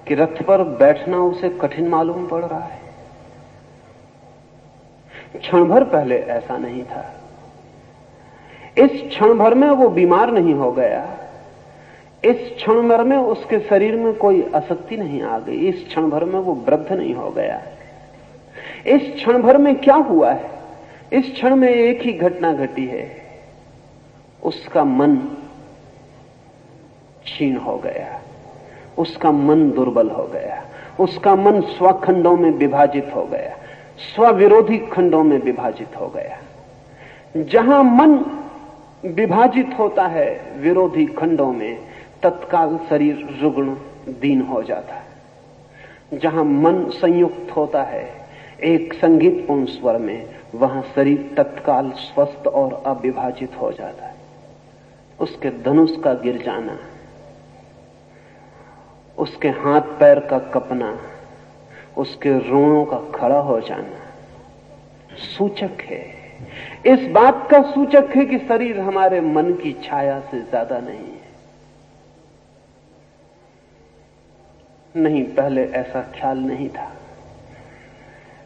कि रथ पर बैठना उसे कठिन मालूम पड़ रहा है। क्षण भर पहले ऐसा नहीं था। इस क्षण भर में वो बीमार नहीं हो गया, इस क्षण भर में उसके शरीर में कोई आसक्ति नहीं आ गई, इस क्षण भर में वो वृद्ध नहीं हो गया। इस क्षण भर में क्या हुआ है? इस क्षण में एक ही घटना घटी है, उसका मन क्षीण हो गया, उसका मन दुर्बल हो गया, उसका मन स्वखंडों में विभाजित हो गया, स्वविरोधी खंडों में विभाजित हो गया। जहां मन विभाजित होता है विरोधी खंडों में, तत्काल शरीर रुग्ण दीन हो जाता है। जहां मन संयुक्त होता है एक संगीतपूर्ण स्वर में, वहां शरीर तत्काल स्वस्थ और अविभाजित हो जाता है। उसके धनुष का गिर जाना, उसके हाथ पैर का कपना, उसके रोओं का खड़ा हो जाना सूचक है, इस बात का सूचक है कि शरीर हमारे मन की छाया से ज्यादा नहीं है। नहीं, पहले ऐसा ख्याल नहीं था।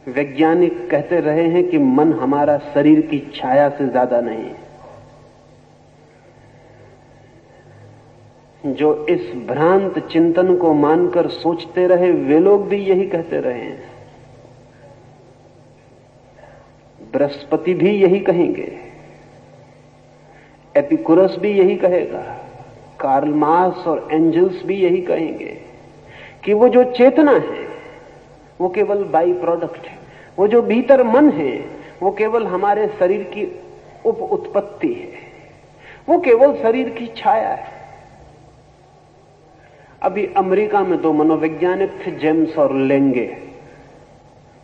वैज्ञानिक कहते रहे हैं कि मन हमारा शरीर की छाया से ज्यादा नहीं है। जो इस भ्रांत चिंतन को मानकर सोचते रहे वे लोग भी यही कहते रहे हैं। बृहस्पति भी यही कहेंगे, एपिकुरस भी यही कहेगा, कार्ल मार्क्स और एंजल्स भी यही कहेंगे कि वो जो चेतना है वो केवल बाई प्रोडक्ट है, वो जो भीतर मन है वो केवल हमारे शरीर की उप उत्पत्ति है, वो केवल शरीर की छाया है। अभी अमेरिका में दो मनोवैज्ञानिक थे, जेम्स और लेंगे।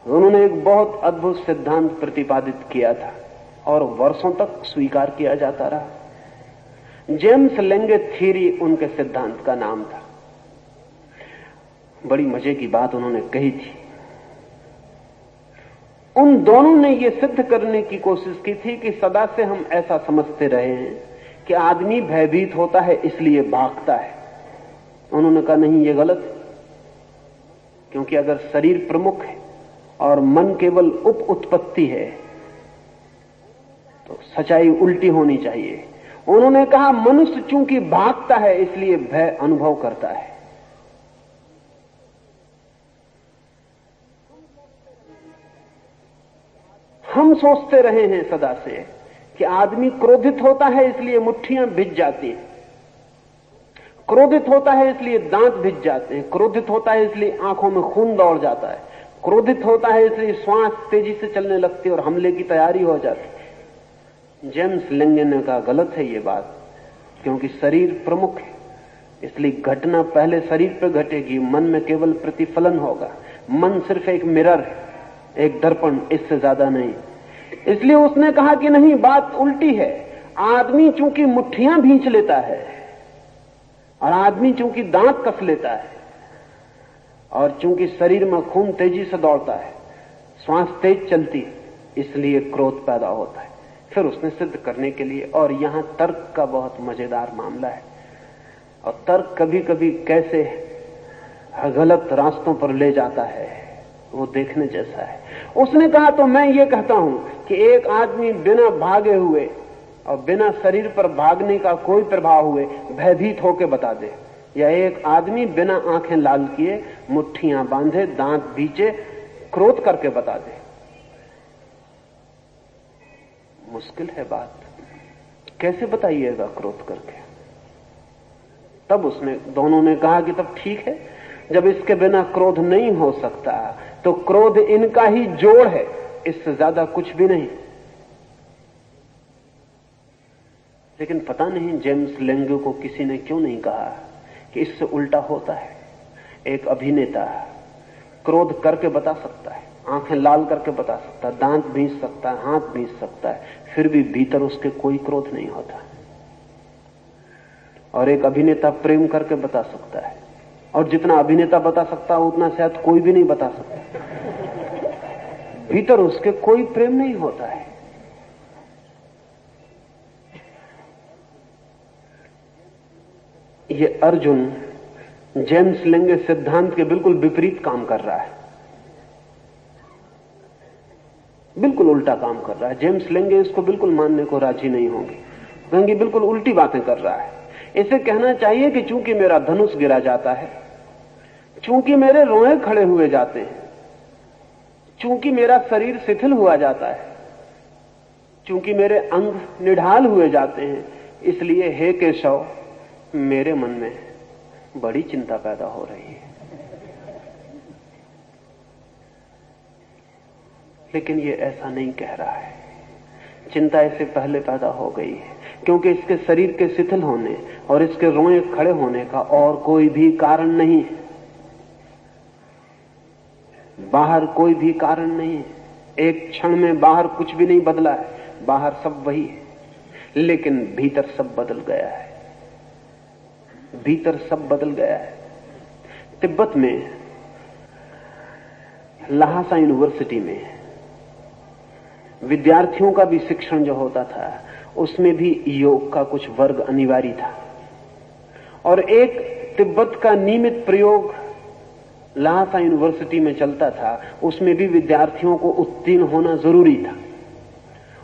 उन्होंने एक बहुत अद्भुत सिद्धांत प्रतिपादित किया था और वर्षों तक स्वीकार किया जाता रहा। जेम्स लेंगे थ्योरी उनके सिद्धांत का नाम था। बड़ी मजे की बात उन्होंने कही थी। उन दोनों ने यह सिद्ध करने की कोशिश की थी कि सदा से हम ऐसा समझते रहे हैं कि आदमी भयभीत होता है इसलिए भागता है। उन्होंने कहा नहीं, ये गलत है, क्योंकि अगर शरीर प्रमुख है और मन केवल उप उत्पत्ति है तो सच्चाई उल्टी होनी चाहिए। उन्होंने कहा मनुष्य चूंकि भागता है इसलिए भय अनुभव करता है। हम सोचते रहे हैं सदा से कि आदमी क्रोधित होता है इसलिए मुट्ठियां भिज जाती हैं, क्रोधित होता है इसलिए दांत भिज जाते हैं, क्रोधित होता है इसलिए आंखों में खून दौड़ जाता है, क्रोधित होता है इसलिए श्वास तेजी से चलने लगती है और हमले की तैयारी हो जाती है। जेम्स लेंगे ने कहा गलत है ये बात, क्योंकि शरीर प्रमुख है इसलिए घटना पहले शरीर पर घटेगी, मन में केवल प्रतिफलन होगा। मन सिर्फ एक मिरर है, एक दर्पण, इससे ज्यादा नहीं। इसलिए उसने कहा कि नहीं, बात उल्टी है। आदमी चूंकि मुट्ठियां भींच लेता है और आदमी चूंकि दांत कस लेता है और चूंकि शरीर में खून तेजी से दौड़ता है, श्वास तेज चलती है, इसलिए क्रोध पैदा होता है। फिर उसने सिद्ध करने के लिए, और यहां तर्क का बहुत मजेदार मामला है, और तर्क कभी कभी कैसे गलत रास्तों पर ले जाता है वो देखने जैसा है। उसने कहा तो मैं ये कहता हूं कि एक आदमी बिना भागे हुए और बिना शरीर पर भागने का कोई प्रभाव हुए भयभीत होकर बता दे, या एक आदमी बिना आंखें लाल किए, मुट्ठियां बांधे, दांत बीचे, क्रोध करके बता दे। मुश्किल है बात, कैसे बताइएगा क्रोध करके? तब उसने, दोनों ने कहा कि तब ठीक है, जब इसके बिना क्रोध नहीं हो सकता तो क्रोध इनका ही जोड़ है, इससे ज्यादा कुछ भी नहीं। लेकिन पता नहीं जेम्स लेंगे को किसी ने क्यों नहीं कहा कि इससे उल्टा होता है। एक अभिनेता क्रोध करके बता सकता है, आंखें लाल करके बता सकता है, दांत भींच सकता है, हाथ भींच सकता है, फिर भी भीतर उसके कोई क्रोध नहीं होता। और एक अभिनेता प्रेम करके बता सकता है, और जितना अभिनेता बता सकता है उतना शायद कोई भी नहीं बता सकता। भीतर उसके कोई प्रेम नहीं होता है। ये अर्जुन जेम्स लेंगे सिद्धांत के बिल्कुल विपरीत काम कर रहा है, बिल्कुल उल्टा काम कर रहा है। जेम्स लेंगे इसको बिल्कुल मानने को राजी नहीं होंगे, कहेंगे बिल्कुल उल्टी बातें कर रहा है। इसे कहना चाहिए कि चूंकि मेरा धनुष गिरा जाता है, चूंकि मेरे रोए खड़े हुए जाते हैं, चूंकि मेरा शरीर शिथिल हुआ जाता है, चूंकि मेरे अंग निढाल हुए जाते हैं, इसलिए हे केशव मेरे मन में बड़ी चिंता पैदा हो रही है। लेकिन ये ऐसा नहीं कह रहा है, चिंता इससे पहले पैदा हो गई है, क्योंकि इसके शरीर के शिथिल होने और इसके रोए खड़े होने का और कोई भी कारण नहीं है, बाहर कोई भी कारण नहीं है। एक क्षण में बाहर कुछ भी नहीं बदला है, बाहर सब वही है, लेकिन भीतर सब बदल गया है, भीतर सब बदल गया है। तिब्बत में लहासा यूनिवर्सिटी में विद्यार्थियों का भी शिक्षण जो होता था उसमें भी योग का कुछ वर्ग अनिवार्य था, और एक तिब्बत का नियमित प्रयोग लहासा यूनिवर्सिटी में चलता था, उसमें भी विद्यार्थियों को उत्तीर्ण होना जरूरी था,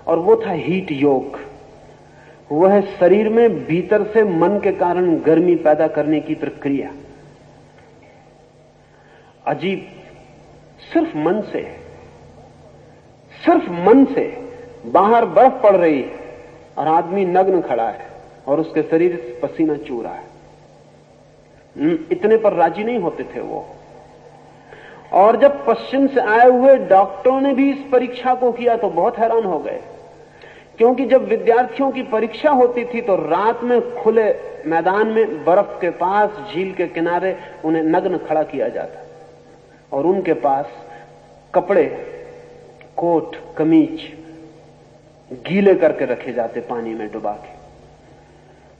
और वो था हीट योग। वह शरीर में भीतर से मन के कारण गर्मी पैदा करने की प्रक्रिया। अजीब, सिर्फ मन से बाहर बर्फ पड़ रही है और आदमी नग्न खड़ा है और उसके शरीर से पसीना चू रहा है। इतने पर राजी नहीं होते थे वो। और जब पश्चिम से आए हुए डॉक्टरों ने भी इस परीक्षा को किया तो बहुत हैरान हो गए क्योंकि जब विद्यार्थियों की परीक्षा होती थी तो रात में खुले मैदान में बर्फ के पास झील के किनारे उन्हें नग्न खड़ा किया जाता और उनके पास कपड़े, कोट, कमीज गीले करके रखे जाते पानी में डुबा के,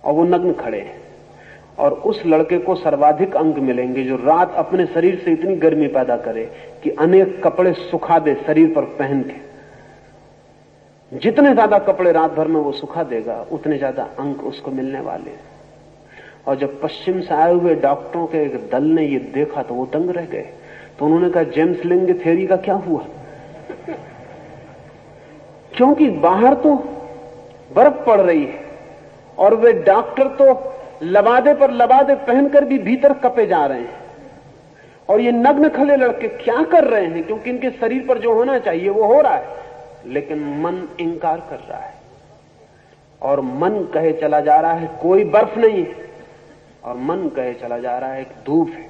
और वो नग्न खड़े हैं। और उस लड़के को सर्वाधिक अंक मिलेंगे जो रात अपने शरीर से इतनी गर्मी पैदा करे कि अनेक कपड़े सुखा दे शरीर पर पहन के। जितने ज्यादा कपड़े रात भर में वो सुखा देगा उतने ज्यादा अंक उसको मिलने वाले। और जब पश्चिम से आए हुए डॉक्टरों के एक दल ने ये देखा तो वो दंग रह गए। तो उन्होंने कहा जेम्स लिंग थ्योरी का क्या हुआ? क्योंकि बाहर तो बर्फ पड़ रही है और वे डॉक्टर तो लबादे पर लबादे पहनकर भी भीतर कपे जा रहे हैं, और ये नग्न खले लड़के क्या कर रहे हैं? क्योंकि इनके शरीर पर जो होना चाहिए वो हो रहा है, लेकिन मन इंकार कर रहा है। और मन कहे चला जा रहा है कोई बर्फ नहीं है, और मन कहे चला जा रहा है कि धूप है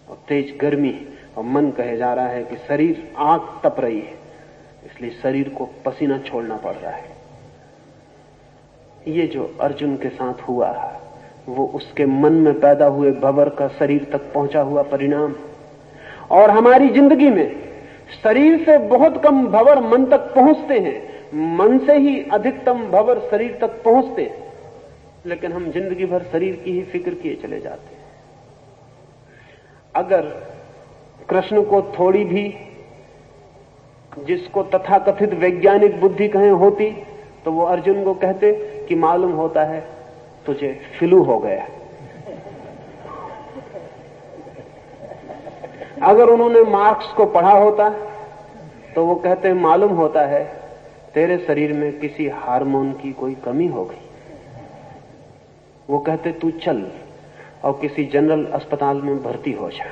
और तेज गर्मी है, और मन कहे जा रहा है कि शरीर आग तप रही है, इसलिए शरीर को पसीना छोड़ना पड़ रहा है। ये जो अर्जुन के साथ हुआ वो उसके मन में पैदा हुए भंवर का शरीर तक पहुंचा हुआ परिणाम। और हमारी जिंदगी में शरीर से बहुत कम भंवर मन तक पहुंचते हैं, मन से ही अधिकतम भंवर शरीर तक पहुंचते हैं, लेकिन हम जिंदगी भर शरीर की ही फिक्र किए चले जाते हैं। अगर कृष्ण को थोड़ी भी जिसको तथाकथित वैज्ञानिक बुद्धि कहें होती तो वो अर्जुन को कहते कि मालूम होता है तुझे फ्लू हो गया। अगर उन्होंने मार्क्स को पढ़ा होता तो वो कहते मालूम होता है तेरे शरीर में किसी हार्मोन की कोई कमी हो गई। वो कहते तू चल और किसी जनरल अस्पताल में भर्ती हो जा।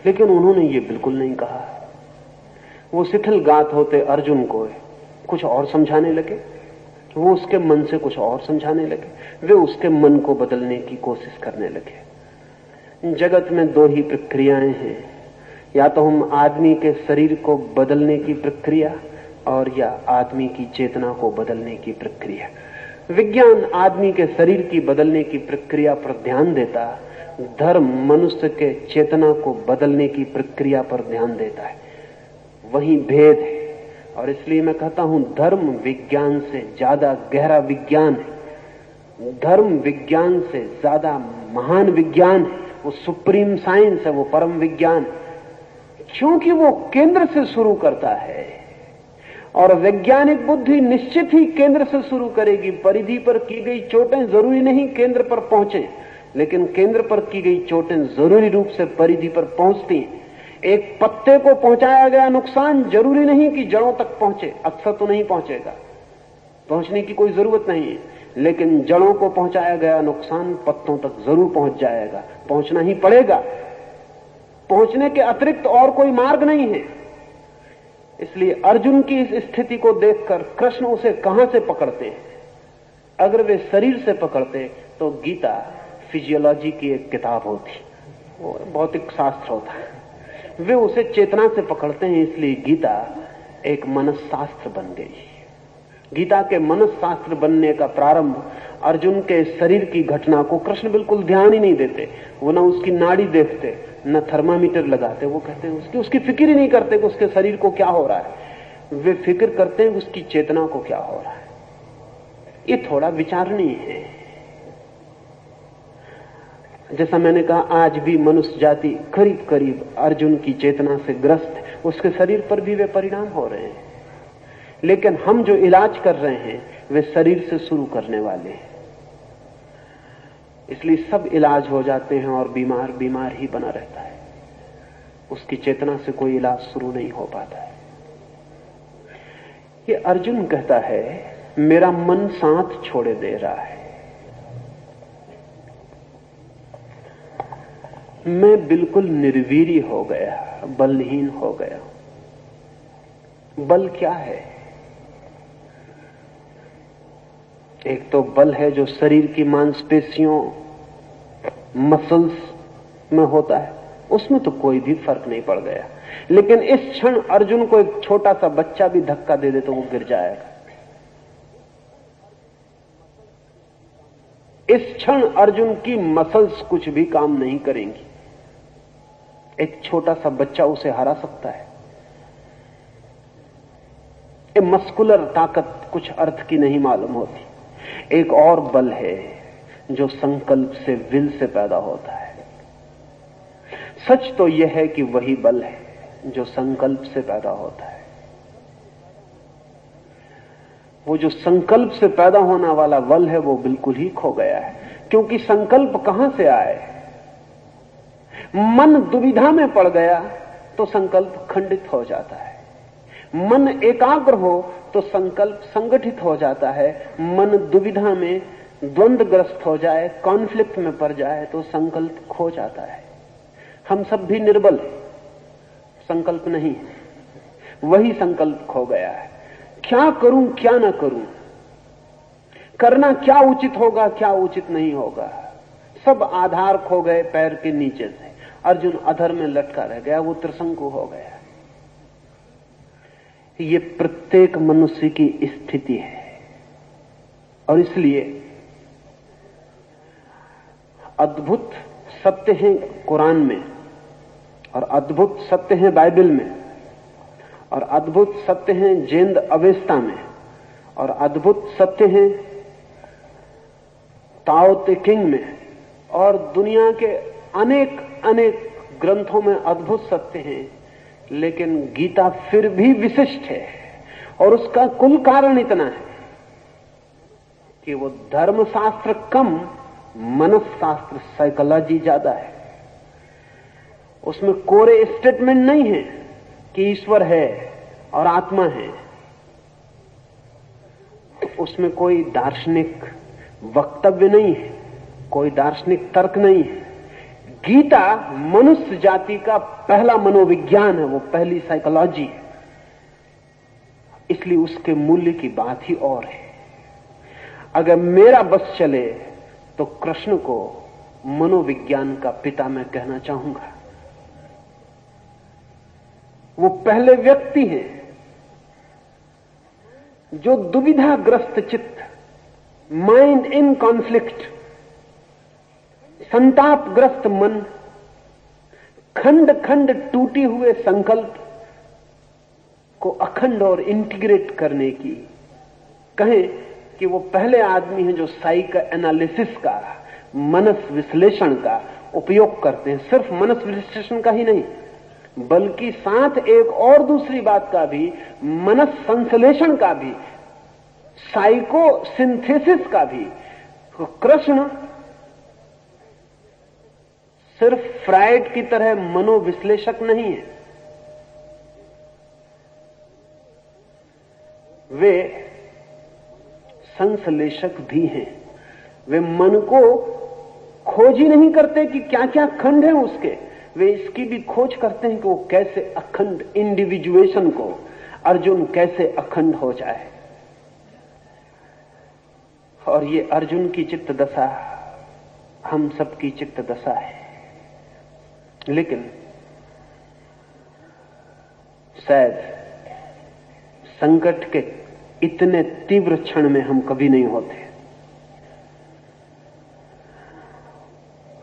लेकिन उन्होंने ये बिल्कुल नहीं कहा। वो शिथिल गात होते अर्जुन को कुछ और समझाने लगे, वो उसके मन से कुछ और समझाने लगे, वे उसके मन को बदलने की कोशिश करने लगे। जगत में दो ही प्रक्रियाएं हैं, या तो हम आदमी के शरीर को बदलने की प्रक्रिया और या आदमी की चेतना को बदलने की प्रक्रिया। विज्ञान आदमी के शरीर की बदलने की प्रक्रिया पर ध्यान देता, धर्म मनुष्य के चेतना को बदलने की प्रक्रिया पर ध्यान देता है। वही भेद है। और इसलिए मैं कहता हूं धर्म विज्ञान से ज्यादा गहरा विज्ञान है, धर्म विज्ञान से ज्यादा महान विज्ञान है, वो सुप्रीम साइंस है, वो परम विज्ञान, क्योंकि वो केंद्र से शुरू करता है। और वैज्ञानिक बुद्धि निश्चित ही केंद्र से शुरू करेगी। परिधि पर की गई चोटें जरूरी नहीं केंद्र पर पहुंचे, लेकिन केंद्र पर की गई चोटें जरूरी रूप से परिधि पर पहुंचती हैं। एक पत्ते को पहुंचाया गया नुकसान जरूरी नहीं कि जड़ों तक पहुंचे, अक्सर तो नहीं पहुंचेगा, पहुंचने की कोई जरूरत नहीं है, लेकिन जड़ों को पहुंचाया गया नुकसान पत्तों तक जरूर पहुंच जाएगा, पहुंचना ही पड़ेगा। पहुंचने के अतिरिक्त और कोई मार्ग नहीं है। इसलिए अर्जुन की इस स्थिति को देखकर कृष्ण उसे कहां से पकड़ते हैं? अगर वे शरीर से पकड़ते तो गीता फिजियोलॉजी की एक किताब होती, वो भौतिक शास्त्र होता है। वे उसे चेतना से पकड़ते हैं, इसलिए गीता एक मनसशास्त्र बन गई। गीता के मनसशास्त्र बनने का प्रारंभ अर्जुन के शरीर की घटना को कृष्ण बिल्कुल ध्यान ही नहीं देते। वो न उसकी नाड़ी देखते, न थर्मामीटर लगाते। वो कहते हैं उसकी फिक्र ही नहीं करते कि उसके शरीर को क्या हो रहा है। वे फिक्र करते हैं कि उसकी चेतना को क्या हो रहा है। ये थोड़ा विचारणीय है। जैसा मैंने कहा, आज भी मनुष्य जाति करीब करीब अर्जुन की चेतना से ग्रस्त है। उसके शरीर पर भी वे परिणाम हो रहे हैं, लेकिन हम जो इलाज कर रहे हैं वे शरीर से शुरू करने वाले हैं। इसलिए सब इलाज हो जाते हैं और बीमार बीमार ही बना रहता है। उसकी चेतना से कोई इलाज शुरू नहीं हो पाता है। ये अर्जुन कहता है मेरा मन साथ छोड़े दे रहा है, मैं बिल्कुल निर्वीर्य हो गया, बलहीन हो गया। बल क्या है? एक तो बल है जो शरीर की मांसपेशियों मसल्स में होता है, उसमें तो कोई भी फर्क नहीं पड़ गया। लेकिन इस क्षण अर्जुन को एक छोटा सा बच्चा भी धक्का दे दे तो वो गिर जाएगा। इस क्षण अर्जुन की मसल्स कुछ भी काम नहीं करेंगी। एक छोटा सा बच्चा उसे हरा सकता है। ये मस्कुलर ताकत कुछ अर्थ की नहीं मालूम होती। एक और बल है जो संकल्प से, विल से पैदा होता है। सच तो यह है कि वही बल है जो संकल्प से पैदा होता है। वो जो संकल्प से पैदा होने वाला बल है वो बिल्कुल ही खो गया है, क्योंकि संकल्प कहां से आए? मन दुविधा में पड़ गया तो संकल्प खंडित हो जाता है। मन एकाग्र हो तो संकल्प संगठित हो जाता है। मन दुविधा में द्वंद्वग्रस्त हो जाए, कॉन्फ्लिक्ट में पड़ जाए तो संकल्प खो जाता है। हम सब भी निर्बल, संकल्प नहीं, वही संकल्प खो गया है। क्या करूं क्या ना करूं, करना क्या उचित होगा क्या उचित नहीं होगा, सब आधार खो गए पैर के नीचे से। अर्जुन अधर में लटका रह गया, वो त्रिशंकु हो गया। ये प्रत्येक मनुष्य की स्थिति है और इसलिए अद्भुत सत्य है कुरान में, और अद्भुत सत्य है बाइबल में, और अद्भुत सत्य है जैन अवेस्ता में, और अद्भुत सत्य है ताओ ते किंग में, और दुनिया के अनेक अनेक ग्रंथों में अद्भुत सत्य हैं। लेकिन गीता फिर भी विशिष्ट है, और उसका कुल कारण इतना है कि वो धर्मशास्त्र कम, मनसशास्त्र, साइकोलॉजी ज्यादा है। उसमें कोरे स्टेटमेंट नहीं है कि ईश्वर है और आत्मा है। उसमें कोई दार्शनिक वक्तव्य नहीं है, कोई दार्शनिक तर्क नहीं है। गीता मनुष्य जाति का पहला मनोविज्ञान है, वो पहली साइकोलॉजी है। इसलिए उसके मूल्य की बात ही और है। अगर मेरा बस चले तो कृष्ण को मनोविज्ञान का पिता मैं कहना चाहूंगा। वो पहले व्यक्ति हैं जो दुविधाग्रस्त चित्त, माइंड इन कॉन्फ्लिक्ट, संतापग्रस्त मन, खंड खंड टूटे हुए संकल्प को अखंड और इंटीग्रेट करने की कहें कि वो पहले आदमी हैं जो साइको एनालिसिस का, मनस विश्लेषण का उपयोग करते हैं। सिर्फ मनस विश्लेषण का ही नहीं, बल्कि साथ एक और दूसरी बात का भी, मनस संश्लेषण का भी, साइको सिंथेसिस का भी। कृष्ण सिर्फ फ्राइड की तरह मनोविश्लेषक नहीं है, वे संश्लेषक भी हैं। वे मन को खोज ही नहीं करते कि क्या क्या खंड है उसके, वे इसकी भी खोज करते हैं कि वो कैसे अखंड, इंडिविजुएशन को अर्जुन कैसे अखंड हो जाए। और ये अर्जुन की चित्त दशा हम सबकी चित्त दशा है। लेकिन शायद संकट के इतने तीव्र क्षण में हम कभी नहीं होते।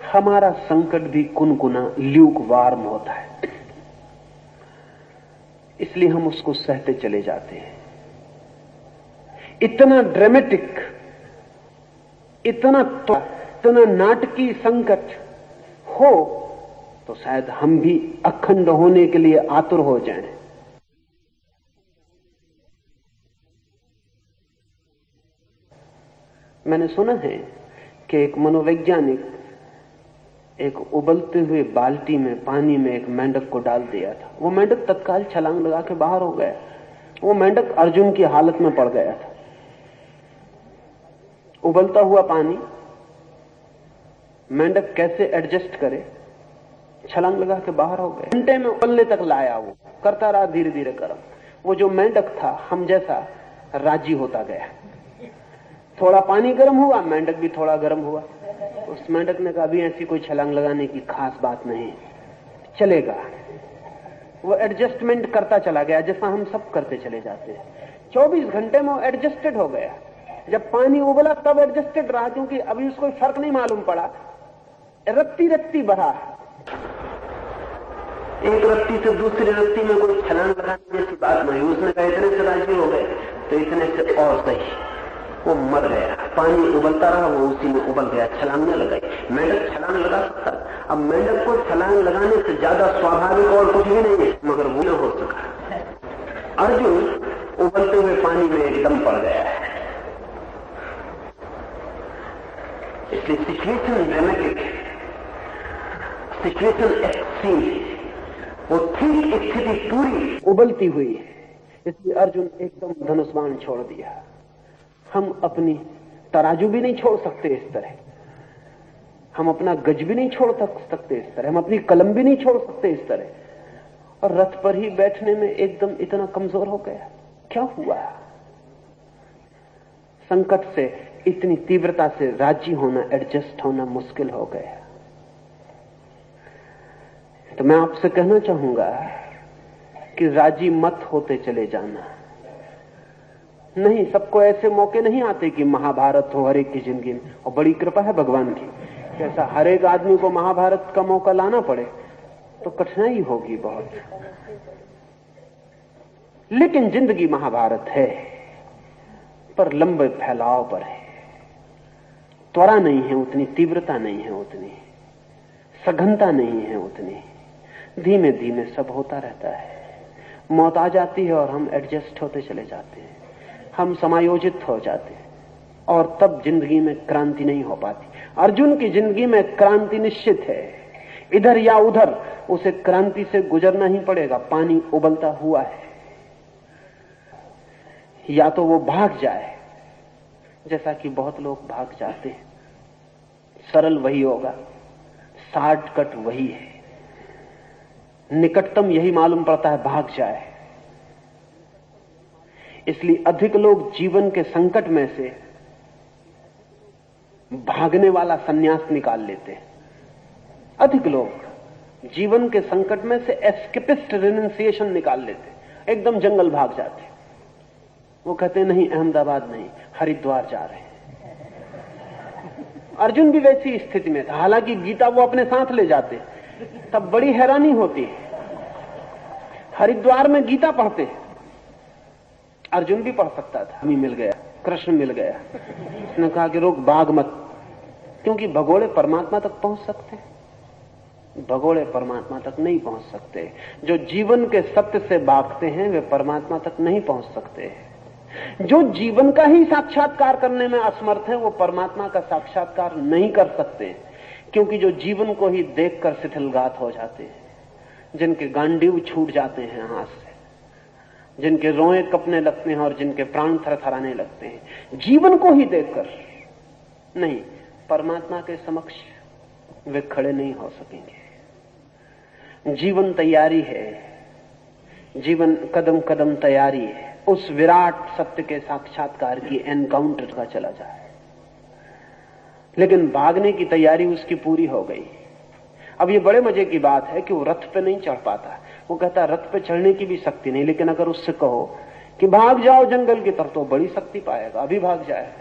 हमारा संकट भी कुनकुना, ल्यूक वार्म होता है, इसलिए हम उसको सहते चले जाते हैं। इतना ड्रामेटिक, इतना नाटकीय संकट हो तो शायद हम भी अखंड होने के लिए आतुर हो जाएं। मैंने सुना है कि एक मनोवैज्ञानिक एक उबलते हुए बाल्टी में पानी में एक मेंढक को डाल दिया था। वो मेंढक तत्काल छलांग लगा के बाहर हो गया। वो मेंढक अर्जुन की हालत में पड़ गया था। उबलता हुआ पानी, मेंढक कैसे एडजस्ट करे, छलांग लगा के बाहर हो गए। घंटे में उबलने तक लाया, वो करता रहा धीरे धीरे गर्म। वो जो मेंढक था हम जैसा राजी होता गया। थोड़ा पानी गर्म हुआ, मेंढक भी थोड़ा गर्म हुआ। उस मेंढक ने कहा अभी ऐसी कोई छलांग लगाने की खास बात नहीं, चलेगा। वो एडजस्टमेंट करता चला गया जैसा हम सब करते चले जाते हैं। 24 घंटे में वो एडजस्टेड हो गया। जब पानी उबला तब एडजस्टेड रहा, क्योंकि अभी उसको फर्क नहीं मालूम पड़ा। रत्ती रत्ती बढ़ा, एक रत्ती से दूसरी रत्ती में कोई छलांग लगाने जैसी बात नहीं। उसने कहा इतने से राजी हो गए तो इतने से और सही, वो मर गया। पानी उबलता रहा, वो उसी में उबल गया, छलांग न लगाई। मेंढक छलांग लगा सकता, अब मेंढक को छलांग लगाने से ज्यादा स्वाभाविक और कुछ भी नहीं है, मगर वो न हो सका। अर्जुन उबलते हुए पानी में एकदम पड़ गया है। इसलिए सिचुएशन ड्रामेटिक, सिचुएशन एक्सट्रीम, वो ठीक स्थिति पूरी उबलती हुई है। इसलिए अर्जुन एकदम धनुष्बाण छोड़ दिया। हम अपनी तराजू भी नहीं छोड़ सकते इस तरह, हम अपना गज भी नहीं छोड़ सकते इस तरह, हम अपनी कलम भी नहीं छोड़ सकते इस तरह, और रथ पर ही बैठने में एकदम इतना कमजोर हो गया। क्या हुआ? संकट से इतनी तीव्रता से राजी होना, एडजस्ट होना मुश्किल हो गया। तो मैं आपसे कहना चाहूंगा कि राजी मत होते चले जाना। नहीं, सबको ऐसे मौके नहीं आते कि महाभारत हो हर एक की जिंदगी में, और बड़ी कृपा है भगवान की, ऐसा हर एक आदमी को महाभारत का मौका लाना पड़े तो कठिनाई होगी बहुत। लेकिन जिंदगी महाभारत है, पर लंबे फैलाव पर है। त्वरा नहीं है उतनी, तीव्रता नहीं है उतनी, सघनता नहीं है उतनी। धीमे धीमे सब होता रहता है। मौत आ जाती है और हम एडजस्ट होते चले जाते हैं, हम समायोजित हो जाते हैं, और तब जिंदगी में क्रांति नहीं हो पाती। अर्जुन की जिंदगी में क्रांति निश्चित है, इधर या उधर उसे क्रांति से गुजरना ही पड़ेगा। पानी उबलता हुआ है, या तो वो भाग जाए, जैसा कि बहुत लोग भाग जाते हैं। सरल वही होगा, शॉर्टकट वही है, निकटतम यही मालूम पड़ता है, भाग जाए। इसलिए अधिक लोग जीवन के संकट में से भागने वाला सन्यास निकाल लेते हैं। अधिक लोग जीवन के संकट में से एस्केपिस्ट रिनंसिएशन निकाल लेते, एकदम जंगल भाग जाते। वो कहते नहीं, अहमदाबाद नहीं, हरिद्वार जा रहे हैं। अर्जुन भी वैसी स्थिति में था, हालांकि गीता वो अपने साथ ले जाते। तब बड़ी हैरानी होती है, हरिद्वार में गीता पढ़ते, अर्जुन भी पढ़ सकता था। हमें मिल गया, कृष्ण मिल गया, उसने कहा कि रोक, भाग मत, क्योंकि भगोड़े परमात्मा तक पहुंच सकते, भगोड़े परमात्मा तक नहीं पहुंच सकते। जो जीवन के सत्य से भागते हैं वे परमात्मा तक नहीं पहुंच सकते। जो जीवन का ही साक्षात्कार करने में असमर्थ है वो परमात्मा का साक्षात्कार नहीं कर सकते, क्योंकि जो जीवन को ही देखकर शिथिलघात हो जाते हैं, जिनके गांडीव छूट जाते हैं हाथ से, जिनके रोए कपने लगते हैं और जिनके प्राण थरथराने लगते हैं, जीवन को ही देखकर, नहीं, परमात्मा के समक्ष वे खड़े नहीं हो सकेंगे। जीवन तैयारी है, जीवन कदम कदम तैयारी है उस विराट सत्य के साक्षात्कार की, एनकाउंटर का चला जाए। लेकिन भागने की तैयारी उसकी पूरी हो गई। अब ये बड़े मजे की बात है कि वो रथ पे नहीं चढ़ पाता। वो कहता रथ पे चढ़ने की भी शक्ति नहीं, लेकिन अगर उससे कहो कि भाग जाओ जंगल की तरफ तो बड़ी शक्ति पाएगा, अभी भाग जाए,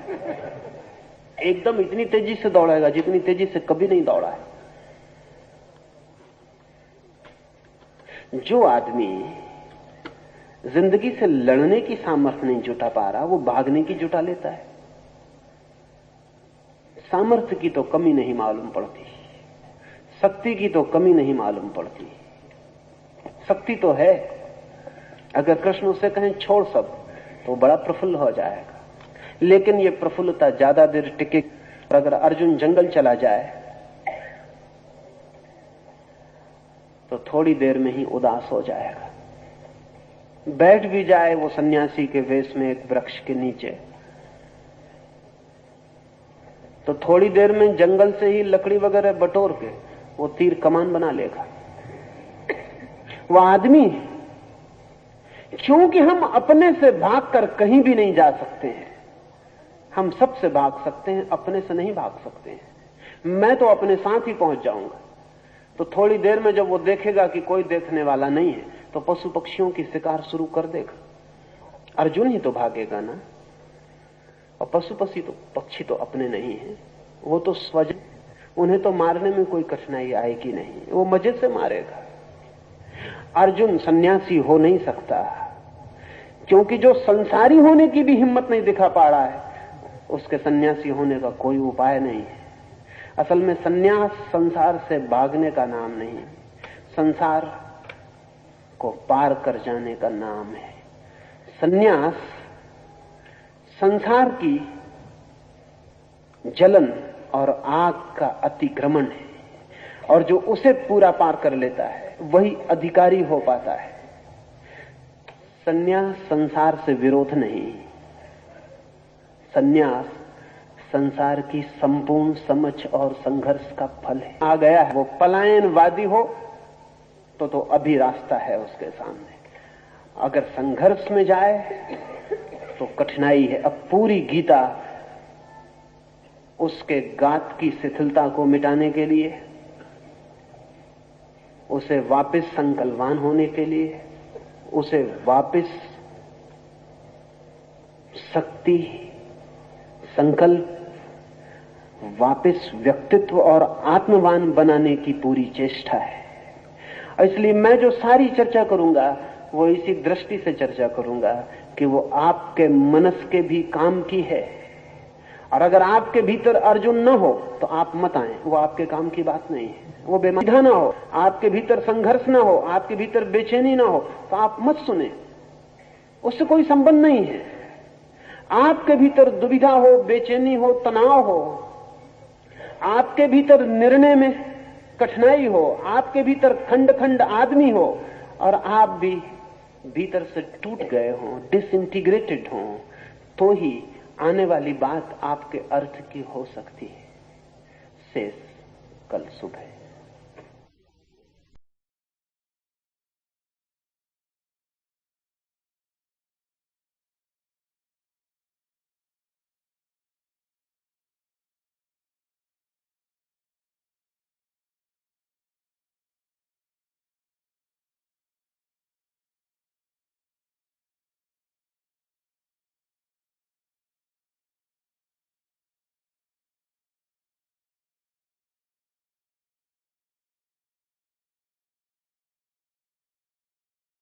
एकदम इतनी तेजी से दौड़ेगा जितनी तेजी से कभी नहीं दौड़ा है। जो आदमी जिंदगी से लड़ने की सामर्थ्य नहीं जुटा पा रहा, वो भागने की जुटा लेता है। सामर्थ्य की तो कमी नहीं मालूम पड़ती, शक्ति की तो कमी नहीं मालूम पड़ती। शक्ति तो है, अगर कृष्ण उससे कहें छोड़ सब तो बड़ा प्रफुल्ल हो जाएगा, लेकिन ये प्रफुल्लता ज्यादा देर टिके। अगर अर्जुन जंगल चला जाए तो थोड़ी देर में ही उदास हो जाएगा। बैठ भी जाए वो सन्यासी के वेश में एक वृक्ष के नीचे, तो थोड़ी देर में जंगल से ही लकड़ी वगैरह बटोर के वो तीर कमान बना लेगा। वो आदमी, क्योंकि हम अपने से भागकर कहीं भी नहीं जा सकते हैं, हम सबसे भाग सकते हैं, अपने से नहीं भाग सकते हैं। मैं तो अपने साथ ही पहुंच जाऊंगा। तो थोड़ी देर में जब वो देखेगा कि कोई देखने वाला नहीं है तो पशु पक्षियों की शिकार शुरू कर देगा। अर्जुन ही तो भागेगा ना, और पशु पक्षी तो अपने नहीं है, वो तो स्वजन, उन्हें तो मारने में कोई कठिनाई आएगी नहीं, वो मजे से मारेगा। अर्जुन सन्यासी हो नहीं सकता, क्योंकि जो संसारी होने की भी हिम्मत नहीं दिखा पा रहा है, उसके सन्यासी होने का कोई उपाय नहीं है। असल में सन्यास संसार से भागने का नाम नहीं है, संसार को पार कर जाने का नाम है। सन्यास संसार की जलन और आग का अतिक्रमण है, और जो उसे पूरा पार कर लेता है वही अधिकारी हो पाता है। सन्यास संसार से विरोध नहीं, सन्यास संसार की संपूर्ण समझ और संघर्ष का फल है। आ गया है, वो पलायनवादी हो तो अभी रास्ता है उसके सामने। अगर संघर्ष में जाए तो कठिनाई है। अब पूरी गीता उसके गात की शिथिलता को मिटाने के लिए, उसे वापस संकल्पवान होने के लिए, उसे वापस शक्ति, संकल्प, वापस व्यक्तित्व और आत्मवान बनाने की पूरी चेष्टा है। इसलिए मैं जो सारी चर्चा करूंगा वो इसी दृष्टि से चर्चा करूंगा कि वो आपके मनस के भी काम की है। और अगर आपके भीतर अर्जुन न हो तो आप मत आए, वो आपके काम की बात नहीं है। वो बेमधा ना हो, आपके भीतर संघर्ष ना हो, आपके भीतर बेचैनी ना हो तो आप मत सुने, उससे कोई संबंध नहीं है। आपके भीतर दुविधा हो, बेचैनी हो, तनाव हो, आपके भीतर निर्णय में कठिनाई हो, आपके भीतर खंड खंड आदमी हो और आप भी भीतर से टूट गए हो, डिसइंटीग्रेटेड हो, तो ही आने वाली बात आपके अर्थ की हो सकती है। शेष कल सुबह।